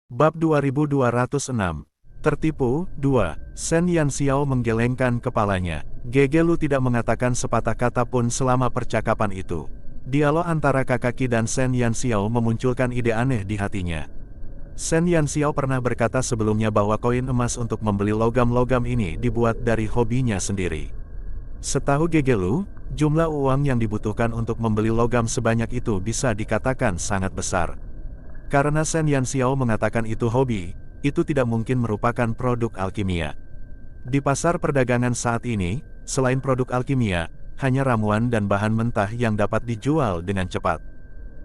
Bab 2206. Tertipu, 2. Shen Yanxiao menggelengkan kepalanya. Gegelu tidak mengatakan sepatah kata pun selama percakapan itu. Dialog antara Kakaki dan Shen Yanxiao memunculkan ide aneh di hatinya. Shen Yanxiao pernah berkata sebelumnya bahwa koin emas untuk membeli logam-logam ini dibuat dari hobinya sendiri. Setahu Gegelu, jumlah uang yang dibutuhkan untuk membeli logam sebanyak itu bisa dikatakan sangat besar. Karena Shen Yanxiao mengatakan itu hobi, itu tidak mungkin merupakan produk alkimia. Di pasar perdagangan saat ini, selain produk alkimia, hanya ramuan dan bahan mentah yang dapat dijual dengan cepat.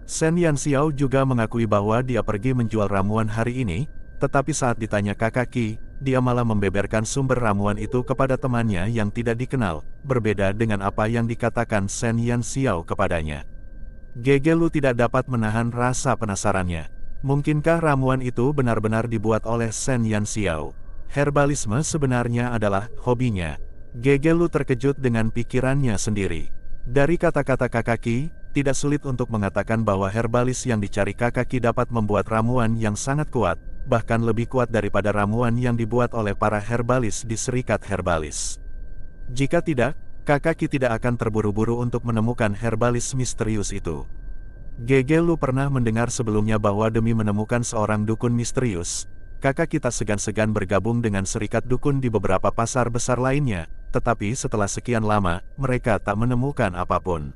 Shen Yanxiao juga mengakui bahwa dia pergi menjual ramuan hari ini, tetapi saat ditanya Kakaki, dia malah membeberkan sumber ramuan itu kepada temannya yang tidak dikenal, berbeda dengan apa yang dikatakan Shen Yanxiao kepadanya. Gegelu tidak dapat menahan rasa penasarannya. Mungkinkah ramuan itu benar-benar dibuat oleh Shen Yanxiao? Herbalisme sebenarnya adalah hobinya. Gegelu terkejut dengan pikirannya sendiri. Dari kata-kata Kakaki, tidak sulit untuk mengatakan bahwa herbalis yang dicari Kakaki dapat membuat ramuan yang sangat kuat, bahkan lebih kuat daripada ramuan yang dibuat oleh para herbalis di Serikat Herbalis. Jika tidak, Kakaki tidak akan terburu-buru untuk menemukan herbalis misterius itu. Gegelu pernah mendengar sebelumnya bahwa demi menemukan seorang dukun misterius, Kakaki tak segan-segan bergabung dengan serikat dukun di beberapa pasar besar lainnya, tetapi setelah sekian lama, mereka tak menemukan apapun.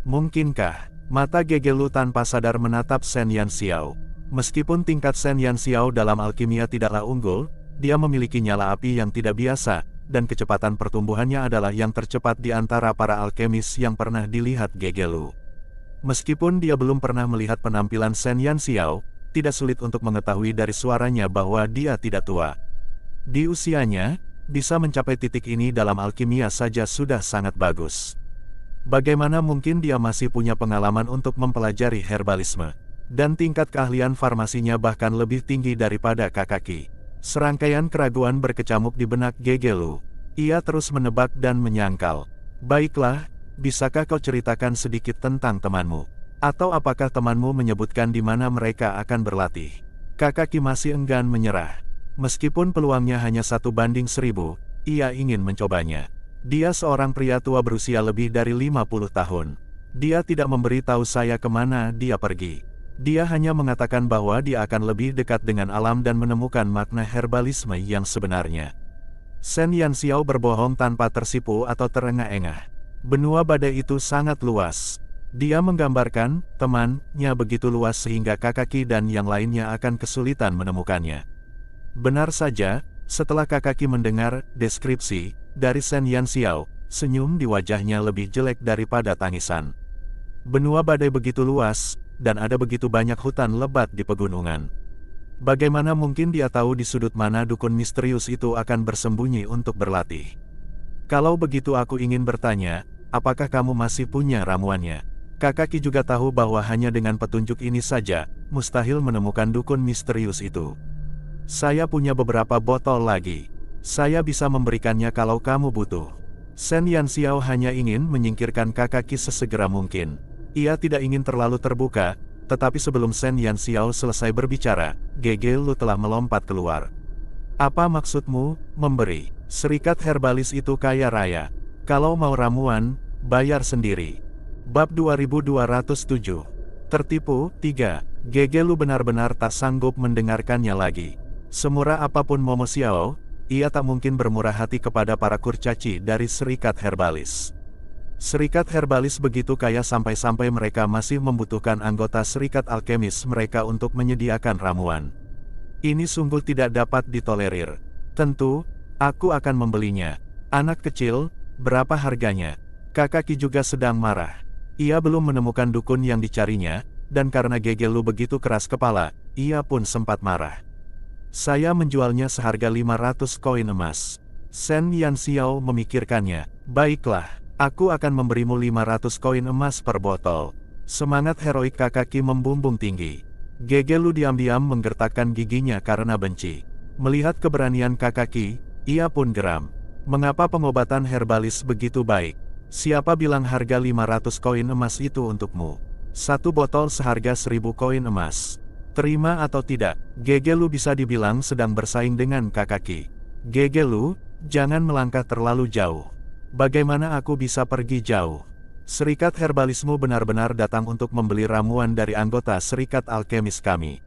Mungkinkah? Mata Gegelu tanpa sadar menatap Shen Yanxiao. Meskipun tingkat Shen Yanxiao dalam alkimia tidaklah unggul, dia memiliki nyala api yang tidak biasa, dan kecepatan pertumbuhannya adalah yang tercepat di antara para alkemis yang pernah dilihat Gegelu. Meskipun dia belum pernah melihat penampilan Shen Yanxiao, tidak sulit untuk mengetahui dari suaranya bahwa dia tidak tua. Di usianya, bisa mencapai titik ini dalam alkimia saja sudah sangat bagus. Bagaimana mungkin dia masih punya pengalaman untuk mempelajari herbalisme? Dan tingkat keahlian farmasinya bahkan lebih tinggi daripada Kakaki. Serangkaian keraguan berkecamuk di benak Gegelu. Ia terus menebak dan menyangkal. Baiklah, bisakah kau ceritakan sedikit tentang temanmu? Atau apakah temanmu menyebutkan di mana mereka akan berlatih? Kakaki masih enggan menyerah. Meskipun peluangnya hanya 1:1000, ia ingin mencobanya. Dia seorang pria tua berusia lebih dari 50 tahun. Dia tidak memberi tahu saya kemana dia pergi. Dia hanya mengatakan bahwa dia akan lebih dekat dengan alam dan menemukan makna herbalisme yang sebenarnya. Shen Yanxiao berbohong tanpa tersipu atau terengah-engah. Benua badai itu sangat luas. Dia menggambarkan, temannya begitu luas sehingga Kakaki dan yang lainnya akan kesulitan menemukannya. Benar saja, setelah Kakaki mendengar deskripsi dari Shen Yanxiao, senyum di wajahnya lebih jelek daripada tangisan. Benua badai begitu luas, dan ada begitu banyak hutan lebat di pegunungan. Bagaimana mungkin dia tahu di sudut mana dukun misterius itu akan bersembunyi untuk berlatih? Kalau begitu aku ingin bertanya, apakah kamu masih punya ramuannya? Kakaki juga tahu bahwa hanya dengan petunjuk ini saja, mustahil menemukan dukun misterius itu. Saya punya beberapa botol lagi. Saya bisa memberikannya kalau kamu butuh. Shen Yanxiao hanya ingin menyingkirkan Kakaki sesegera mungkin. Ia tidak ingin terlalu terbuka, tetapi sebelum Shen Yanxiao selesai berbicara, Gegelu telah melompat keluar. Apa maksudmu, memberi? Serikat herbalis itu kaya raya. Kalau mau ramuan, bayar sendiri. Bab 2207. Tertipu, 3. Gegelu benar-benar tak sanggup mendengarkannya lagi. Semurah apapun Momo Xiao, ia tak mungkin bermurah hati kepada para kurcaci dari Serikat Herbalis. Serikat Herbalis begitu kaya sampai-sampai mereka masih membutuhkan anggota Serikat Alkemis mereka untuk menyediakan ramuan. Ini sungguh tidak dapat ditolerir. Tentu, aku akan membelinya. Anak kecil, berapa harganya? Kakaki juga sedang marah. Ia belum menemukan dukun yang dicarinya, dan karena Gegelu begitu keras kepala, ia pun sempat marah. Saya menjualnya seharga 500 koin emas. Shen Yanxiao memikirkannya. Baiklah, aku akan memberimu 500 koin emas per botol. Semangat heroik Kakaki membumbung tinggi. Gegelu diam-diam menggertakkan giginya karena benci. Melihat keberanian Kakaki, ia pun geram. Mengapa pengobatan herbalis begitu baik? Siapa bilang harga 500 koin emas itu untukmu? Satu botol seharga 1000 koin emas. Terima atau tidak, Gegelu bisa dibilang sedang bersaing dengan Kakaki. Gegelu, jangan melangkah terlalu jauh. Bagaimana aku bisa pergi jauh? Serikat Herbalismu benar-benar datang untuk membeli ramuan dari anggota Serikat Alkemis kami.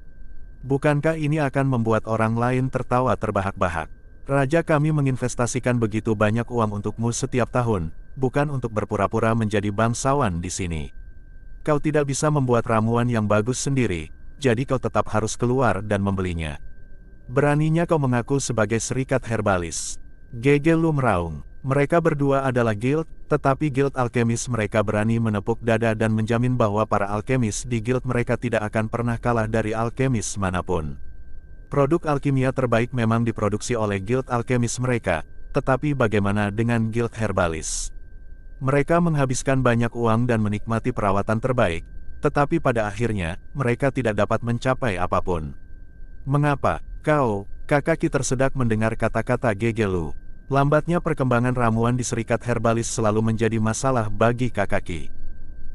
Bukankah ini akan membuat orang lain tertawa terbahak-bahak? Raja kami menginvestasikan begitu banyak uang untukmu setiap tahun, bukan untuk berpura-pura menjadi bangsawan di sini. Kau tidak bisa membuat ramuan yang bagus sendiri, jadi kau tetap harus keluar dan membelinya. Beraninya kau mengaku sebagai Serikat Herbalis. Gegelu meraung. Mereka berdua adalah guild, tetapi guild alkemis mereka berani menepuk dada dan menjamin bahwa para alkemis di guild mereka tidak akan pernah kalah dari alkemis manapun. Produk alkimia terbaik memang diproduksi oleh guild alkemis mereka, tetapi bagaimana dengan guild herbalis? Mereka menghabiskan banyak uang dan menikmati perawatan terbaik, tetapi pada akhirnya, mereka tidak dapat mencapai apapun. Mengapa, kau, Kakaki tersedak mendengar kata-kata Gegelu. Lambatnya perkembangan ramuan di Serikat Herbalis selalu menjadi masalah bagi Kakaki.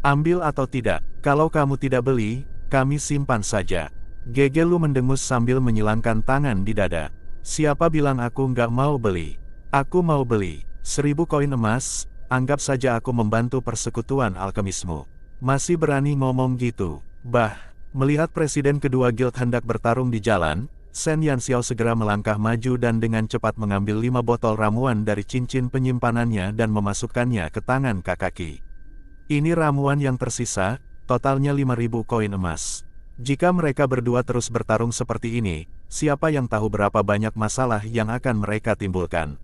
Ambil atau tidak, kalau kamu tidak beli, kami simpan saja. Gegelu mendengus sambil menyilangkan tangan di dada. Siapa bilang aku nggak mau beli? Aku mau beli. 1000 koin emas, anggap saja aku membantu persekutuan alkemismu. Masih berani ngomong gitu? Bah, melihat presiden kedua guild hendak bertarung di jalan, Shen Yanxiao segera melangkah maju dan dengan cepat mengambil 5 botol ramuan dari cincin penyimpanannya dan memasukkannya ke tangan Kakaki. Ini ramuan yang tersisa, totalnya 5.000 koin emas. Jika mereka berdua terus bertarung seperti ini, siapa yang tahu berapa banyak masalah yang akan mereka timbulkan.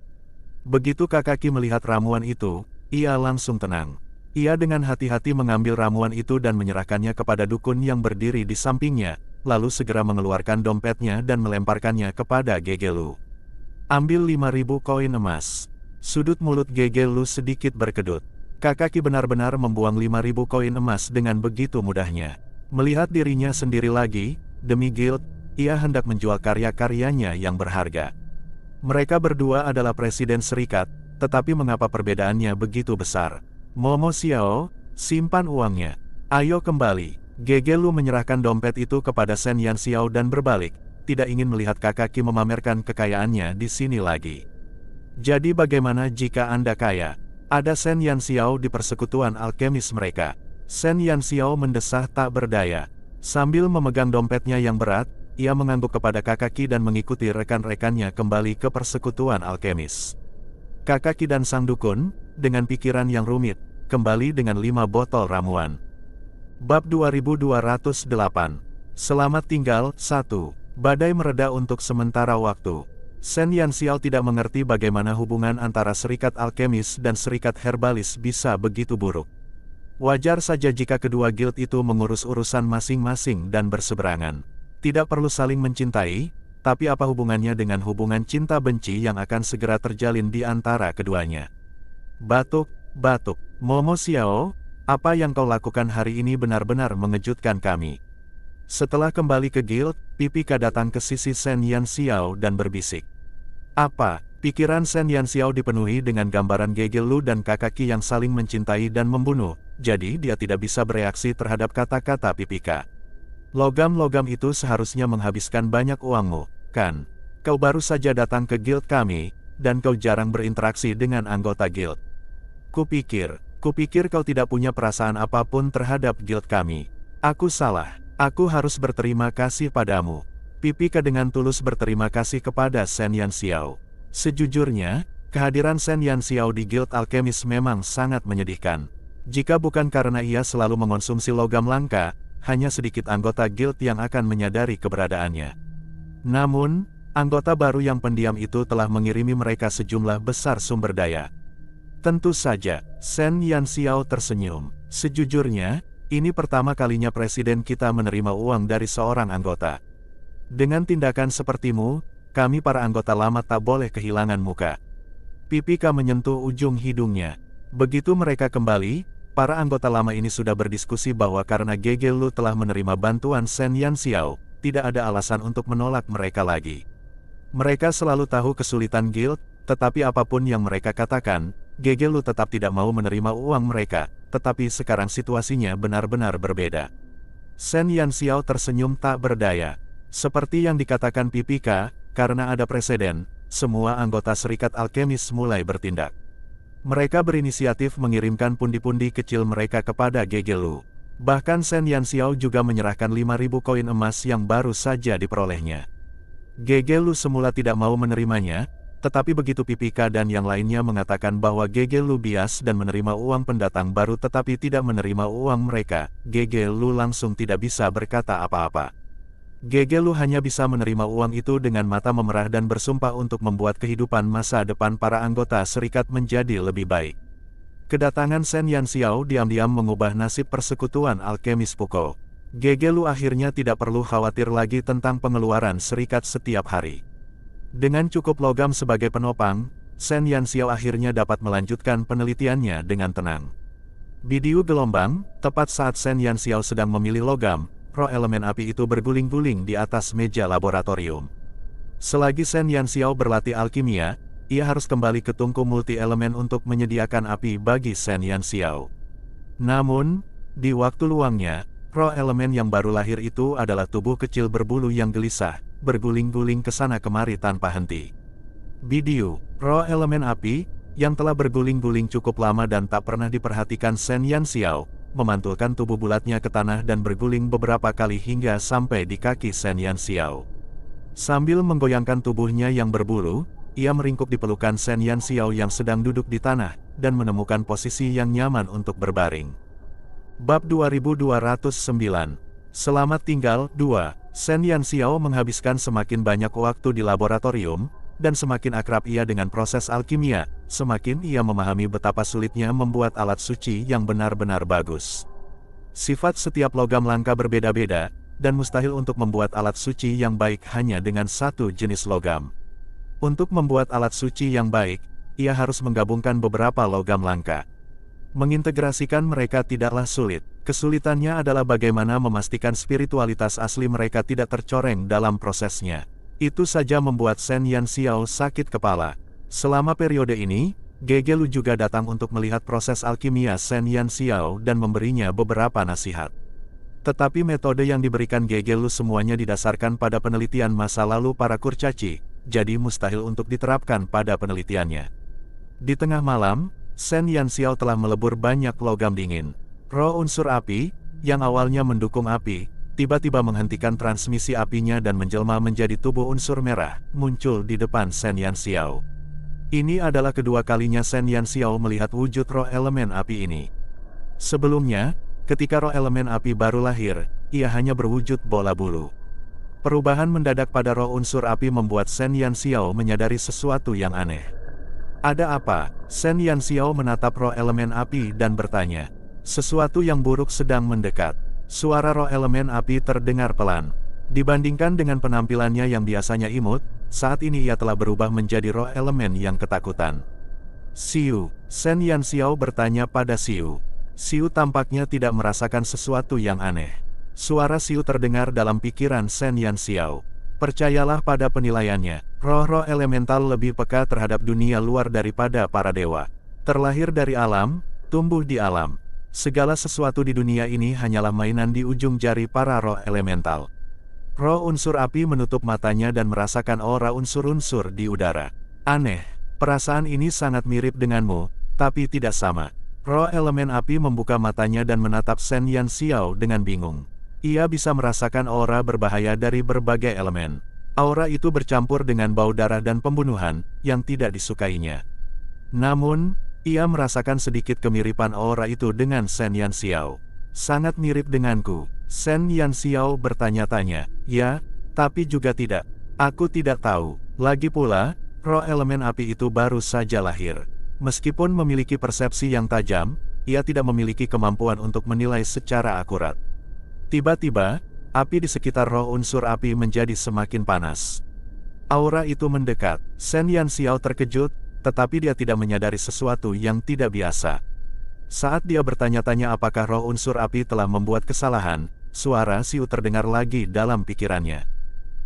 Begitu Kakaki melihat ramuan itu, ia langsung tenang. Ia dengan hati-hati mengambil ramuan itu dan menyerahkannya kepada dukun yang berdiri di sampingnya, lalu segera mengeluarkan dompetnya dan melemparkannya kepada Gegelu. Ambil 5.000 koin emas. Sudut mulut Gegelu sedikit berkedut. Kakaki benar-benar membuang 5.000 koin emas dengan begitu mudahnya. Melihat dirinya sendiri lagi, demi guild, ia hendak menjual karya-karyanya yang berharga. Mereka berdua adalah presiden serikat, tetapi mengapa perbedaannya begitu besar? Momo Xiao, simpan uangnya. Ayo kembali. Gegelu menyerahkan dompet itu kepada Shen Yanxiao dan berbalik, tidak ingin melihat Kakaki memamerkan kekayaannya di sini lagi. Jadi bagaimana jika Anda kaya? Ada Shen Yanxiao di persekutuan alkemis mereka. Shen Yanxiao mendesah tak berdaya. Sambil memegang dompetnya yang berat, ia mengangguk kepada Kakaki dan mengikuti rekan-rekannya kembali ke persekutuan alkemis. Kakaki dan sang dukun, dengan pikiran yang rumit, kembali dengan 5 botol ramuan. Bab 2208. Selamat tinggal. 1. Badai mereda untuk sementara waktu. Shen Yanxiao tidak mengerti bagaimana hubungan antara Serikat Alkemis dan Serikat Herbalis bisa begitu buruk. Wajar saja jika kedua guild itu mengurus urusan masing-masing dan berseberangan. Tidak perlu saling mencintai, tapi apa hubungannya dengan hubungan cinta-benci yang akan segera terjalin di antara keduanya? Batuk. Momo Xiao, apa yang kau lakukan hari ini benar-benar mengejutkan kami. Setelah kembali ke guild, Pipika datang ke sisi Shen Yanxiao dan berbisik. Apa? Pikiran Shen Yanxiao dipenuhi dengan gambaran Gegelu dan Kakaki yang saling mencintai dan membunuh, jadi dia tidak bisa bereaksi terhadap kata-kata Pipika. Logam-logam itu seharusnya menghabiskan banyak uangmu, kan? Kau baru saja datang ke guild kami, dan kau jarang berinteraksi dengan anggota guild. Kupikir kau tidak punya perasaan apapun terhadap guild kami. Aku salah. Aku harus berterima kasih padamu. Pipika dengan tulus berterima kasih kepada Shen Yanxiao. Sejujurnya, kehadiran Shen Yanxiao di guild alkemis memang sangat menyedihkan. Jika bukan karena ia selalu mengonsumsi logam langka, hanya sedikit anggota guild yang akan menyadari keberadaannya. Namun, anggota baru yang pendiam itu telah mengirimi mereka sejumlah besar sumber daya. Tentu saja, Shen Yanxiao tersenyum. Sejujurnya, ini pertama kalinya presiden kita menerima uang dari seorang anggota. Dengan tindakan sepertimu, kami para anggota lama tak boleh kehilangan muka. Pipika menyentuh ujung hidungnya. Begitu mereka kembali, para anggota lama ini sudah berdiskusi bahwa karena Gegelu telah menerima bantuan Shen Yanxiao, tidak ada alasan untuk menolak mereka lagi. Mereka selalu tahu kesulitan guild, tetapi apapun yang mereka katakan, Gegelu tetap tidak mau menerima uang mereka, tetapi sekarang situasinya benar-benar berbeda. Shen Yanxiao tersenyum tak berdaya. Seperti yang dikatakan Pipika, karena ada preseden, semua anggota Serikat Alkemis mulai bertindak. Mereka berinisiatif mengirimkan pundi-pundi kecil mereka kepada Gegelu. Bahkan Shen Yanxiao juga menyerahkan 5.000 koin emas yang baru saja diperolehnya. Gegelu semula tidak mau menerimanya, tetapi begitu Pipika dan yang lainnya mengatakan bahwa Gegelu bias dan menerima uang pendatang baru tetapi tidak menerima uang mereka, Gegelu langsung tidak bisa berkata apa-apa. Gegelu hanya bisa menerima uang itu dengan mata memerah dan bersumpah untuk membuat kehidupan masa depan para anggota serikat menjadi lebih baik. Kedatangan Shen Yanxiao diam-diam mengubah nasib persekutuan alkemis Puko. Gegelu akhirnya tidak perlu khawatir lagi tentang pengeluaran serikat setiap hari. Dengan cukup logam sebagai penopang, Shen Yanxiao akhirnya dapat melanjutkan penelitiannya dengan tenang. Bidiu gelombang, tepat saat Shen Yanxiao sedang memilih logam, roh elemen api itu berguling-guling di atas meja laboratorium. Selagi Shen Yanxiao berlatih alkimia, ia harus kembali ke tungku multi-elemen untuk menyediakan api bagi Shen Yanxiao. Namun, di waktu luangnya, roh elemen yang baru lahir itu adalah tubuh kecil berbulu yang gelisah, berguling-guling ke sana kemari tanpa henti. Bidiu, roh elemen api, yang telah berguling-guling cukup lama dan tak pernah diperhatikan Shen Yanxiao, memantulkan tubuh bulatnya ke tanah dan berguling beberapa kali hingga sampai di kaki Shen Yanxiao. Sambil menggoyangkan tubuhnya yang berbulu, ia meringkuk di pelukan Shen Yanxiao yang sedang duduk di tanah, dan menemukan posisi yang nyaman untuk berbaring. Bab 2209. Selamat tinggal, 2. Shen Yanxiao menghabiskan semakin banyak waktu di laboratorium, dan semakin akrab ia dengan proses alkimia, semakin ia memahami betapa sulitnya membuat alat suci yang benar-benar bagus. Sifat setiap logam langka berbeda-beda, dan mustahil untuk membuat alat suci yang baik hanya dengan satu jenis logam. Untuk membuat alat suci yang baik, ia harus menggabungkan beberapa logam langka. Mengintegrasikan mereka tidaklah sulit, kesulitannya adalah bagaimana memastikan spiritualitas asli mereka tidak tercoreng dalam prosesnya. Itu saja membuat Shen Yanxiao sakit kepala. Selama periode ini, Gegelu juga datang untuk melihat proses alkimia Shen Yanxiao dan memberinya beberapa nasihat. Tetapi metode yang diberikan Gegelu semuanya didasarkan pada penelitian masa lalu para kurcaci, jadi mustahil untuk diterapkan pada penelitiannya. Di tengah malam, Shen Yanxiao telah melebur banyak logam dingin. Roh unsur api, yang awalnya mendukung api, tiba-tiba menghentikan transmisi apinya dan menjelma menjadi tubuh unsur merah, muncul di depan Shen Yanxiao. Ini adalah kedua kalinya Shen Yanxiao melihat wujud roh elemen api ini. Sebelumnya, ketika roh elemen api baru lahir, ia hanya berwujud bola bulu. Perubahan mendadak pada roh unsur api membuat Shen Yanxiao menyadari sesuatu yang aneh. Ada apa? Shen Yanxiao menatap roh elemen api dan bertanya. Sesuatu yang buruk sedang mendekat. Suara roh elemen api terdengar pelan. Dibandingkan dengan penampilannya yang biasanya imut, saat ini ia telah berubah menjadi roh elemen yang ketakutan. Xiu, Shen Yanxiao bertanya pada Xiu. Xiu tampaknya tidak merasakan sesuatu yang aneh. Suara Xiu terdengar dalam pikiran Shen Yanxiao. Percayalah pada penilaiannya, roh-roh elemental lebih peka terhadap dunia luar daripada para dewa. Terlahir dari alam, tumbuh di alam. Segala sesuatu di dunia ini hanyalah mainan di ujung jari para roh elemental. Roh unsur api menutup matanya dan merasakan aura unsur-unsur di udara. Aneh, perasaan ini sangat mirip denganmu, tapi tidak sama. Roh elemen api membuka matanya dan menatap Shen Yanxiao dengan bingung. Ia bisa merasakan aura berbahaya dari berbagai elemen. Aura itu bercampur dengan bau darah dan pembunuhan, yang tidak disukainya. Namun, ia merasakan sedikit kemiripan aura itu dengan Shen Yanxiao. Sangat mirip denganku. Shen Yanxiao bertanya-tanya. Ya, tapi juga tidak. Aku tidak tahu. Lagi pula, roh elemen api itu baru saja lahir. Meskipun memiliki persepsi yang tajam, ia tidak memiliki kemampuan untuk menilai secara akurat. Tiba-tiba, api di sekitar roh unsur api menjadi semakin panas. Aura itu mendekat. Shen Yanxiao terkejut, tetapi dia tidak menyadari sesuatu yang tidak biasa. Saat dia bertanya-tanya apakah roh unsur api telah membuat kesalahan, suara Xiu terdengar lagi dalam pikirannya.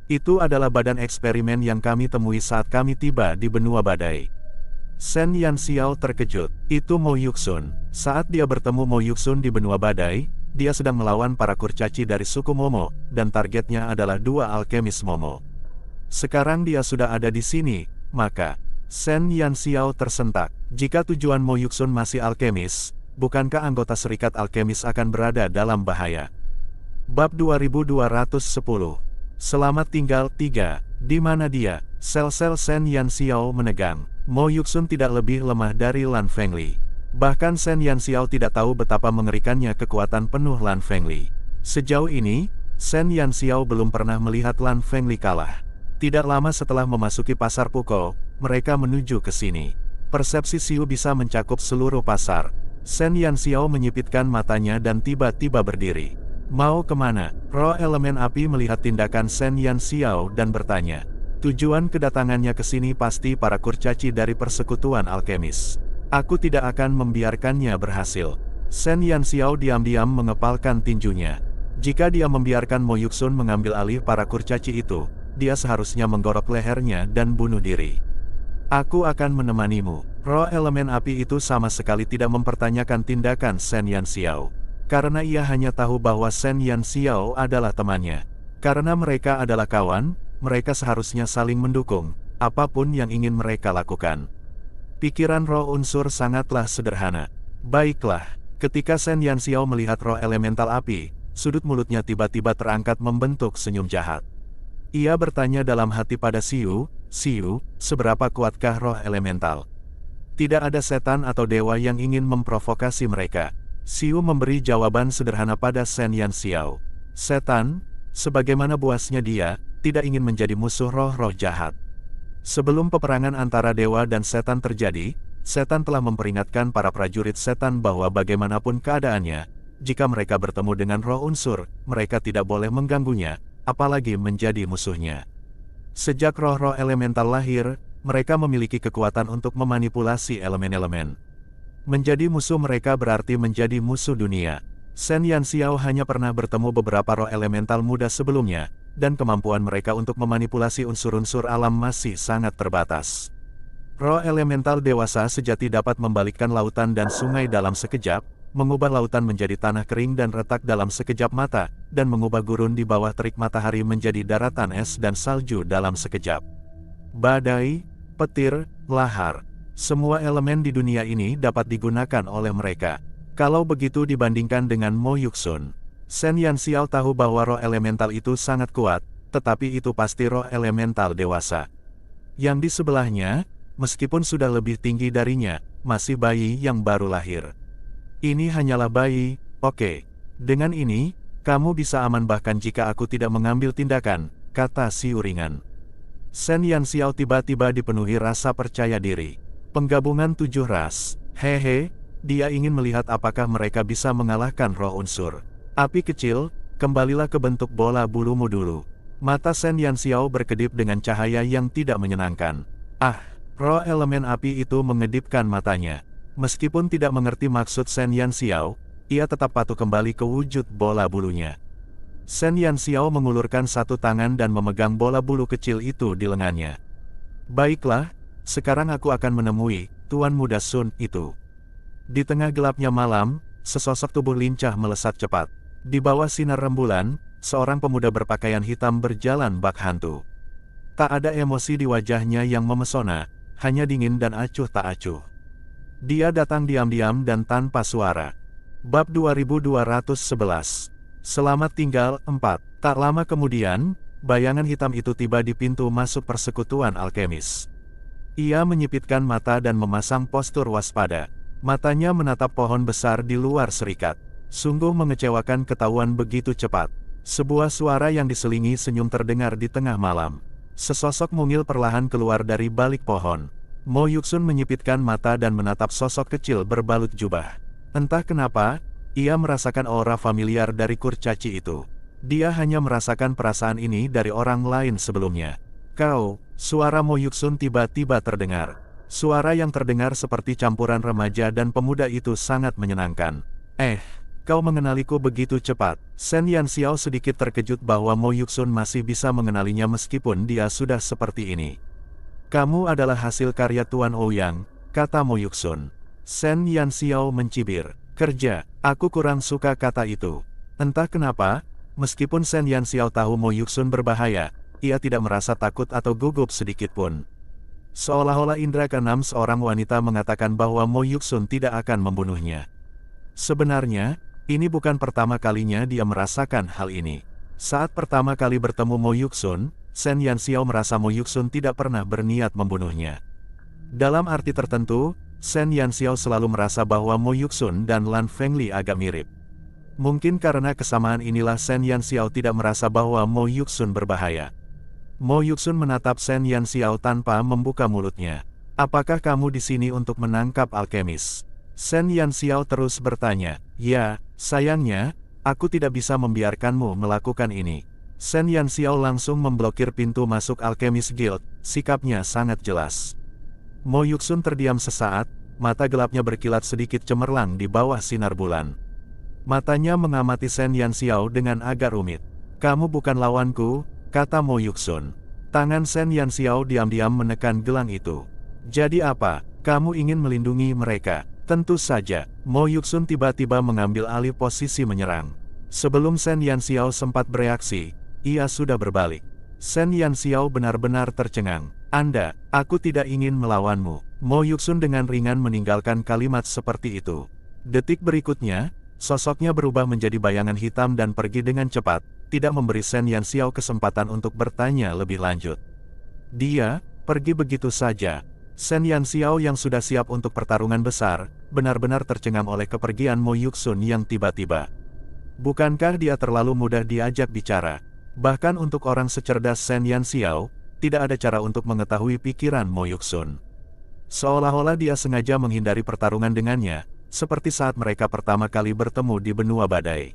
Itu adalah badan eksperimen yang kami temui saat kami tiba di benua badai. Shen Yanxiao terkejut. Itu Mo Yuxun. Saat dia bertemu Mo Yuxun di benua badai, dia sedang melawan para kurcaci dari suku Momo, dan targetnya adalah 2 alkemis Momo. Sekarang dia sudah ada di sini, maka Shen Yanxiao tersentak. Jika tujuan Mo Yuxun masih alkemis, bukankah anggota serikat alkemis akan berada dalam bahaya? Bab 2210. Selamat tinggal 3. Di mana dia? Sel-sel Shen Yanxiao menegang. Mo Yuxun tidak lebih lemah dari Lan Fengli. Bahkan Shen Yanxiao tidak tahu betapa mengerikannya kekuatan penuh Lan Fengli. Sejauh ini, Shen Yanxiao belum pernah melihat Lan Fengli kalah. Tidak lama setelah memasuki pasar Puko, mereka menuju ke sini. Persepsi Xiu bisa mencakup seluruh pasar. Shen Yanxiao menyipitkan matanya dan tiba-tiba berdiri. Mau kemana? Roh elemen api melihat tindakan Shen Yanxiao dan bertanya. Tujuan kedatangannya ke sini pasti para kurcaci dari persekutuan alkemis. Aku tidak akan membiarkannya berhasil. Shen Yanxiao diam-diam mengepalkan tinjunya. Jika dia membiarkan Mo Yuxun mengambil alih para kurcaci itu, dia seharusnya menggorok lehernya dan bunuh diri. Aku akan menemanimu. Roh elemen api itu sama sekali tidak mempertanyakan tindakan Shen Yanxiao. Karena ia hanya tahu bahwa Shen Yanxiao adalah temannya. Karena mereka adalah kawan, mereka seharusnya saling mendukung, apapun yang ingin mereka lakukan. Pikiran roh unsur sangatlah sederhana. Baiklah, ketika Shen Yanxiao melihat roh elemental api, sudut mulutnya tiba-tiba terangkat membentuk senyum jahat. Ia bertanya dalam hati pada Xiu, Xiu, seberapa kuatkah roh elemental? Tidak ada setan atau dewa yang ingin memprovokasi mereka. Xiu memberi jawaban sederhana pada Shen Yanxiao. Setan, sebagaimana buasnya dia, tidak ingin menjadi musuh roh-roh jahat. Sebelum peperangan antara dewa dan setan terjadi, setan telah memperingatkan para prajurit setan bahwa bagaimanapun keadaannya, jika mereka bertemu dengan roh unsur, mereka tidak boleh mengganggunya, apalagi menjadi musuhnya. Sejak roh-roh elemental lahir, mereka memiliki kekuatan untuk memanipulasi elemen-elemen. Menjadi musuh mereka berarti menjadi musuh dunia. Shen Yanxiao hanya pernah bertemu beberapa roh elemental muda sebelumnya, dan kemampuan mereka untuk memanipulasi unsur-unsur alam masih sangat terbatas. Roh elemental dewasa sejati dapat membalikkan lautan dan sungai dalam sekejap, mengubah lautan menjadi tanah kering dan retak dalam sekejap mata, dan mengubah gurun di bawah terik matahari menjadi daratan es dan salju dalam sekejap. Badai, petir, lahar. Semua elemen di dunia ini dapat digunakan oleh mereka. Kalau begitu dibandingkan dengan Mo Yuxun, Shen Yanxiao tahu bahwa roh elemental itu sangat kuat, tetapi itu pasti roh elemental dewasa. Yang di sebelahnya, meskipun sudah lebih tinggi darinya, masih bayi yang baru lahir. Ini hanyalah bayi, oke. Dengan ini, kamu bisa aman bahkan jika aku tidak mengambil tindakan, kata Xiu ringan. Shen Yanxiao tiba-tiba dipenuhi rasa percaya diri. Penggabungan 7 ras. Hehe, dia ingin melihat apakah mereka bisa mengalahkan roh unsur. Api kecil, kembalilah ke bentuk bola bulumu dulu. Mata Shen Yanxiao berkedip dengan cahaya yang tidak menyenangkan. Ah, roh elemen api itu mengedipkan matanya. Meskipun tidak mengerti maksud Shen Yanxiao, ia tetap patuh kembali ke wujud bola bulunya. Shen Yanxiao mengulurkan satu tangan dan memegang bola bulu kecil itu di lengannya. Baiklah. Sekarang aku akan menemui Tuan Muda Sun itu. Di tengah gelapnya malam, sesosok tubuh lincah melesat cepat. Di bawah sinar rembulan, seorang pemuda berpakaian hitam berjalan bak hantu. Tak ada emosi di wajahnya yang memesona, hanya dingin dan acuh tak acuh. Dia datang diam-diam dan tanpa suara. Bab 2211. Selamat tinggal 4. Tak lama kemudian, bayangan hitam itu tiba di pintu masuk persekutuan alkemis. Ia menyipitkan mata dan memasang postur waspada. Matanya menatap pohon besar di luar serikat. Sungguh mengecewakan ketahuan begitu cepat. Sebuah suara yang diselingi senyum terdengar di tengah malam. Sesosok mungil perlahan keluar dari balik pohon. Mo Yuxun menyipitkan mata dan menatap sosok kecil berbalut jubah. Entah kenapa, ia merasakan aura familiar dari kurcaci itu. Dia hanya merasakan perasaan ini dari orang lain sebelumnya. Kau, suara Mo Yuxun tiba-tiba terdengar. Suara yang terdengar seperti campuran remaja dan pemuda itu sangat menyenangkan. Kau mengenaliku begitu cepat. Shen Yanxiao sedikit terkejut bahwa Mo Yuxun masih bisa mengenalinya meskipun dia sudah seperti ini. Kamu adalah hasil karya Tuan Ouyang, kata Mo Yuxun. Shen Yanxiao mencibir. Kerja, aku kurang suka kata itu. Entah kenapa, meskipun Shen Yanxiao tahu Mo Yuxun berbahaya, ia tidak merasa takut atau gugup sedikitpun. Seolah-olah indera keenam seorang wanita mengatakan bahwa Mo Yuxun tidak akan membunuhnya. Sebenarnya, ini bukan pertama kalinya dia merasakan hal ini. Saat pertama kali bertemu Mo Yuxun, Shen Yanxiao merasa Mo Yuxun tidak pernah berniat membunuhnya. Dalam arti tertentu, Shen Yanxiao selalu merasa bahwa Mo Yuxun dan Lan Fengli agak mirip. Mungkin karena kesamaan inilah Shen Yanxiao tidak merasa bahwa Mo Yuxun berbahaya. Mo Yuxun menatap Shen Yanxiao tanpa membuka mulutnya. Apakah kamu di sini untuk menangkap alkemis? Shen Yanxiao terus bertanya. Ya, sayangnya, aku tidak bisa membiarkanmu melakukan ini. Shen Yanxiao langsung memblokir pintu masuk Alchemist Guild, sikapnya sangat jelas. Mo Yuxun terdiam sesaat, mata gelapnya berkilat sedikit cemerlang di bawah sinar bulan. Matanya mengamati Shen Yanxiao dengan agak rumit. Kamu bukan lawanku, kata Mo Yuxun. Tangan Shen Yanxiao diam-diam menekan gelang itu. Jadi apa, kamu ingin melindungi mereka? Tentu saja, Mo Yuxun tiba-tiba mengambil alih posisi menyerang. Sebelum Shen Yanxiao sempat bereaksi, ia sudah berbalik. Shen Yanxiao benar-benar tercengang. Aku tidak ingin melawanmu. Mo Yuxun dengan ringan meninggalkan kalimat seperti itu. Detik berikutnya, sosoknya berubah menjadi bayangan hitam dan pergi dengan cepat, tidak memberi Shen Yanxiao kesempatan untuk bertanya lebih lanjut. Dia pergi begitu saja. Shen Yanxiao yang sudah siap untuk pertarungan besar, benar-benar tercengang oleh kepergian Mo Yuxun yang tiba-tiba. Bukankah dia terlalu mudah diajak bicara? Bahkan untuk orang secerdas Shen Yanxiao, tidak ada cara untuk mengetahui pikiran Mo Yuxun. Seolah-olah dia sengaja menghindari pertarungan dengannya, seperti saat mereka pertama kali bertemu di benua badai.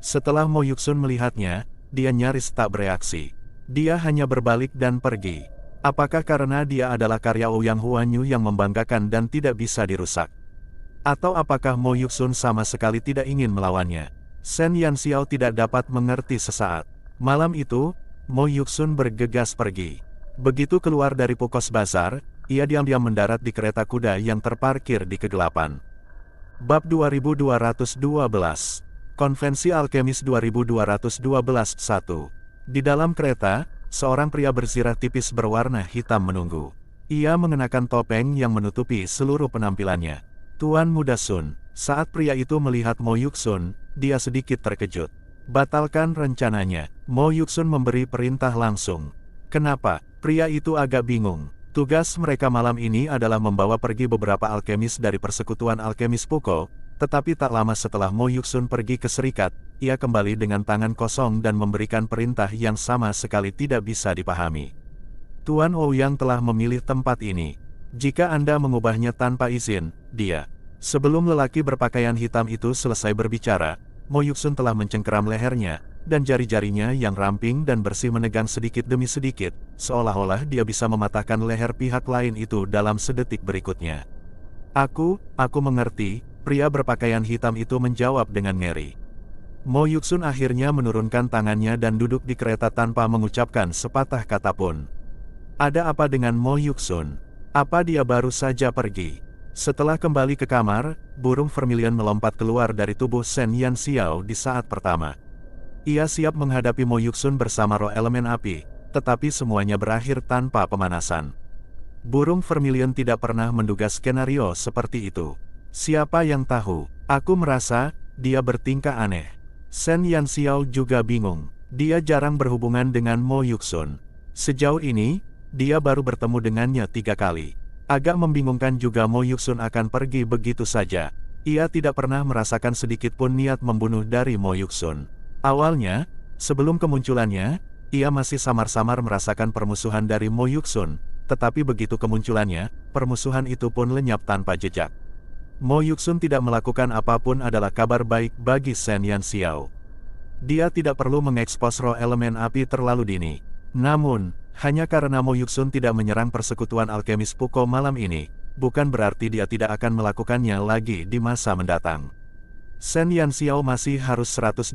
Setelah Mo Yuxun melihatnya, dia nyaris tak bereaksi. Dia hanya berbalik dan pergi. Apakah karena dia adalah karya Ouyang Huanyu yang membanggakan dan tidak bisa dirusak? Atau apakah Mo Yuxun sama sekali tidak ingin melawannya? Shen Yanxiao tidak dapat mengerti sesaat. Malam itu, Mo Yuxun bergegas pergi. Begitu keluar dari Pukos Bazar, ia diam-diam mendarat di kereta kuda yang terparkir di kegelapan. Bab 2212 Konvensi Alkemis 2212-1. Di dalam kereta, seorang pria bersirah tipis berwarna hitam menunggu. Ia mengenakan topeng yang menutupi seluruh penampilannya. Tuan Muda Sun. Saat pria itu melihat Mo Yuxun, dia sedikit terkejut. Batalkan rencananya. Mo Yuxun memberi perintah langsung. Kenapa? Pria itu agak bingung. Tugas mereka malam ini adalah membawa pergi beberapa alkemis dari persekutuan alkemis Puko, tetapi tak lama setelah Mo Yuxun pergi ke Serikat, ia kembali dengan tangan kosong dan memberikan perintah yang sama sekali tidak bisa dipahami. Tuan Ouyang telah memilih tempat ini. Jika Anda mengubahnya tanpa izin, dia. Sebelum lelaki berpakaian hitam itu selesai berbicara, Mo Yuxun telah mencengkeram lehernya, dan jari-jarinya yang ramping dan bersih menegang sedikit demi sedikit, seolah-olah dia bisa mematahkan leher pihak lain itu dalam sedetik berikutnya. Aku mengerti, pria berpakaian hitam itu menjawab dengan ngeri. Mo Yuxun akhirnya menurunkan tangannya dan duduk di kereta tanpa mengucapkan sepatah kata pun. Ada apa dengan Mo Yuxun? Apa dia baru saja pergi? Setelah kembali ke kamar, burung vermilion melompat keluar dari tubuh Shen Yanxiao di saat pertama. Ia siap menghadapi Mo Yuxun bersama roh elemen api, tetapi semuanya berakhir tanpa pemanasan. Burung vermilion tidak pernah menduga skenario seperti itu. Siapa yang tahu? Aku merasa, dia bertingkah aneh. Shen Yanxiao juga bingung. Dia jarang berhubungan dengan Mo Yuxun. Sejauh ini, dia baru bertemu dengannya 3 kali. Agak membingungkan juga Mo Yuxun akan pergi begitu saja. Ia tidak pernah merasakan sedikit pun niat membunuh dari Mo Yuxun. Awalnya, sebelum kemunculannya, ia masih samar-samar merasakan permusuhan dari Mo Yuxun, tetapi begitu kemunculannya, permusuhan itu pun lenyap tanpa jejak. Mo Yuxun tidak melakukan apapun adalah kabar baik bagi Shen Yanxiao. Dia tidak perlu mengekspos roh elemen api terlalu dini. Namun, hanya karena Mo Yuxun tidak menyerang persekutuan alkemis Puko malam ini, bukan berarti dia tidak akan melakukannya lagi di masa mendatang. Shen Yanxiao masih harus 120%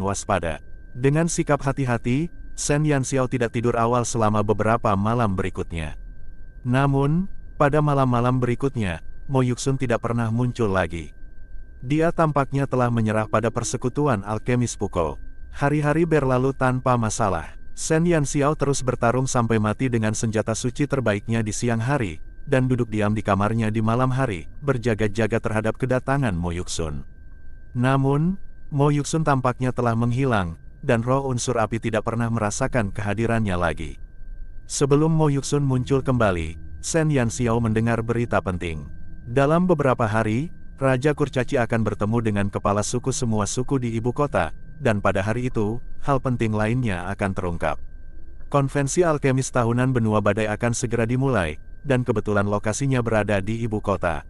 waspada. Dengan sikap hati-hati, Shen Yanxiao tidak tidur awal selama beberapa malam berikutnya. Namun, pada malam-malam berikutnya, Mo Yuxun tidak pernah muncul lagi. Dia tampaknya telah menyerah pada persekutuan alkemis Puko. Hari-hari berlalu tanpa masalah. Shen Yanxiao terus bertarung sampai mati dengan senjata suci terbaiknya di siang hari, dan duduk diam di kamarnya di malam hari, berjaga-jaga terhadap kedatangan Mo Yuxun. Namun, Mo Yuxun tampaknya telah menghilang, dan roh unsur api tidak pernah merasakan kehadirannya lagi. Sebelum Mo Yuxun muncul kembali, Shen Yanxiao mendengar berita penting. Dalam beberapa hari, Raja Kurcaci akan bertemu dengan kepala suku semua suku di ibu kota, dan pada hari itu, hal penting lainnya akan terungkap. Konvensi alkemis tahunan Benua Badai akan segera dimulai, dan kebetulan lokasinya berada di ibu kota.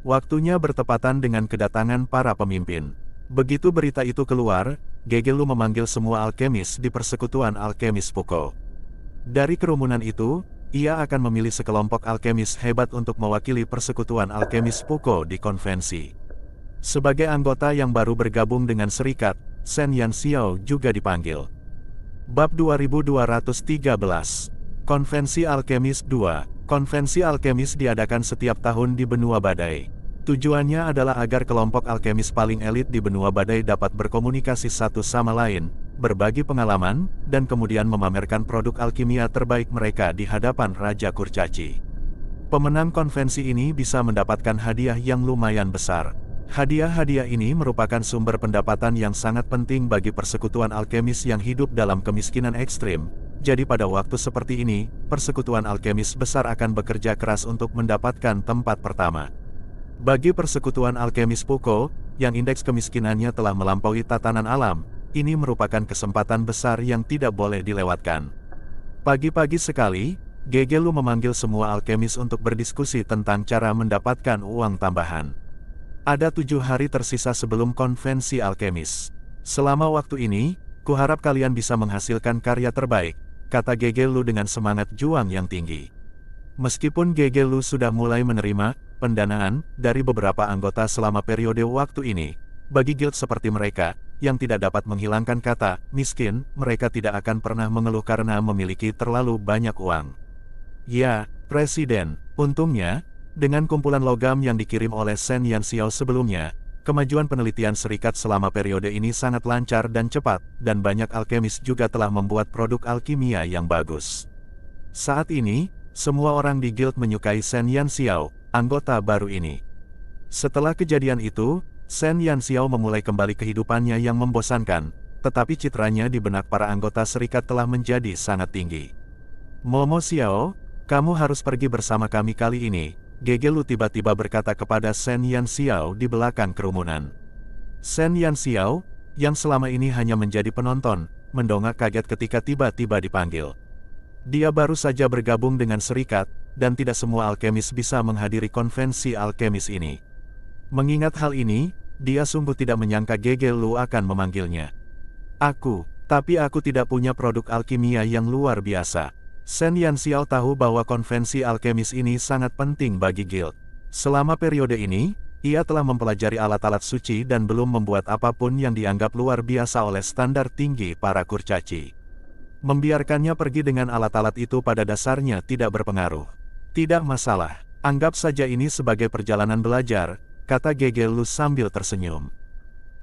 Waktunya bertepatan dengan kedatangan para pemimpin. Begitu berita itu keluar, Gegelu memanggil semua alkemis di persekutuan alkemis Puko. Dari kerumunan itu, ia akan memilih sekelompok alkemis hebat untuk mewakili persekutuan alkemis Puko di konvensi. Sebagai anggota yang baru bergabung dengan serikat, Shen Yanxiao juga dipanggil. Bab 2213. Konvensi Alkemis 2. Konvensi alkemis diadakan setiap tahun di Benua Badai. Tujuannya adalah agar kelompok alkemis paling elit di Benua Badai dapat berkomunikasi satu sama lain, berbagi pengalaman, dan kemudian memamerkan produk alkimia terbaik mereka di hadapan Raja Kurcaci. Pemenang konvensi ini bisa mendapatkan hadiah yang lumayan besar. Hadiah-hadiah ini merupakan sumber pendapatan yang sangat penting bagi persekutuan alkemis yang hidup dalam kemiskinan ekstrim. Jadi pada waktu seperti ini, persekutuan alkemis besar akan bekerja keras untuk mendapatkan tempat pertama. Bagi persekutuan alkemis Puko, yang indeks kemiskinannya telah melampaui tatanan alam, ini merupakan kesempatan besar yang tidak boleh dilewatkan. Pagi-pagi sekali, Gegelu memanggil semua alkemis untuk berdiskusi tentang cara mendapatkan uang tambahan. Ada 7 hari tersisa sebelum konvensi alkemis. Selama waktu ini, kuharap kalian bisa menghasilkan karya terbaik, kata Gegelu dengan semangat juang yang tinggi. Meskipun Gegelu sudah mulai menerima pendanaan dari beberapa anggota selama periode waktu ini, bagi guild seperti mereka, yang tidak dapat menghilangkan kata miskin, mereka tidak akan pernah mengeluh karena memiliki terlalu banyak uang. Ya, Presiden, untungnya, dengan kumpulan logam yang dikirim oleh Shen Yanxiao sebelumnya, kemajuan penelitian serikat selama periode ini sangat lancar dan cepat, dan banyak alkemis juga telah membuat produk alkimia yang bagus. Saat ini, semua orang di guild menyukai Shen Yanxiao, anggota baru ini. Setelah kejadian itu, Shen Yanxiao memulai kembali kehidupannya yang membosankan, tetapi citranya di benak para anggota serikat telah menjadi sangat tinggi. Momo Xiao, kamu harus pergi bersama kami kali ini, Gegelu tiba-tiba berkata kepada Shen Yanxiao di belakang kerumunan. Shen Yanxiao, yang selama ini hanya menjadi penonton, mendongak kaget ketika tiba-tiba dipanggil. Dia baru saja bergabung dengan serikat, dan tidak semua alkemis bisa menghadiri konvensi alkemis ini. Mengingat hal ini, dia sungguh tidak menyangka Gegelu akan memanggilnya. Tapi aku tidak punya produk alkimia yang luar biasa. Shen Yanxiao tahu bahwa konvensi alkemis ini sangat penting bagi guild. Selama periode ini, ia telah mempelajari alat-alat suci dan belum membuat apapun yang dianggap luar biasa oleh standar tinggi para kurcaci. Membiarkannya pergi dengan alat-alat itu pada dasarnya tidak berpengaruh. Tidak masalah, anggap saja ini sebagai perjalanan belajar, kata Gegelu sambil tersenyum.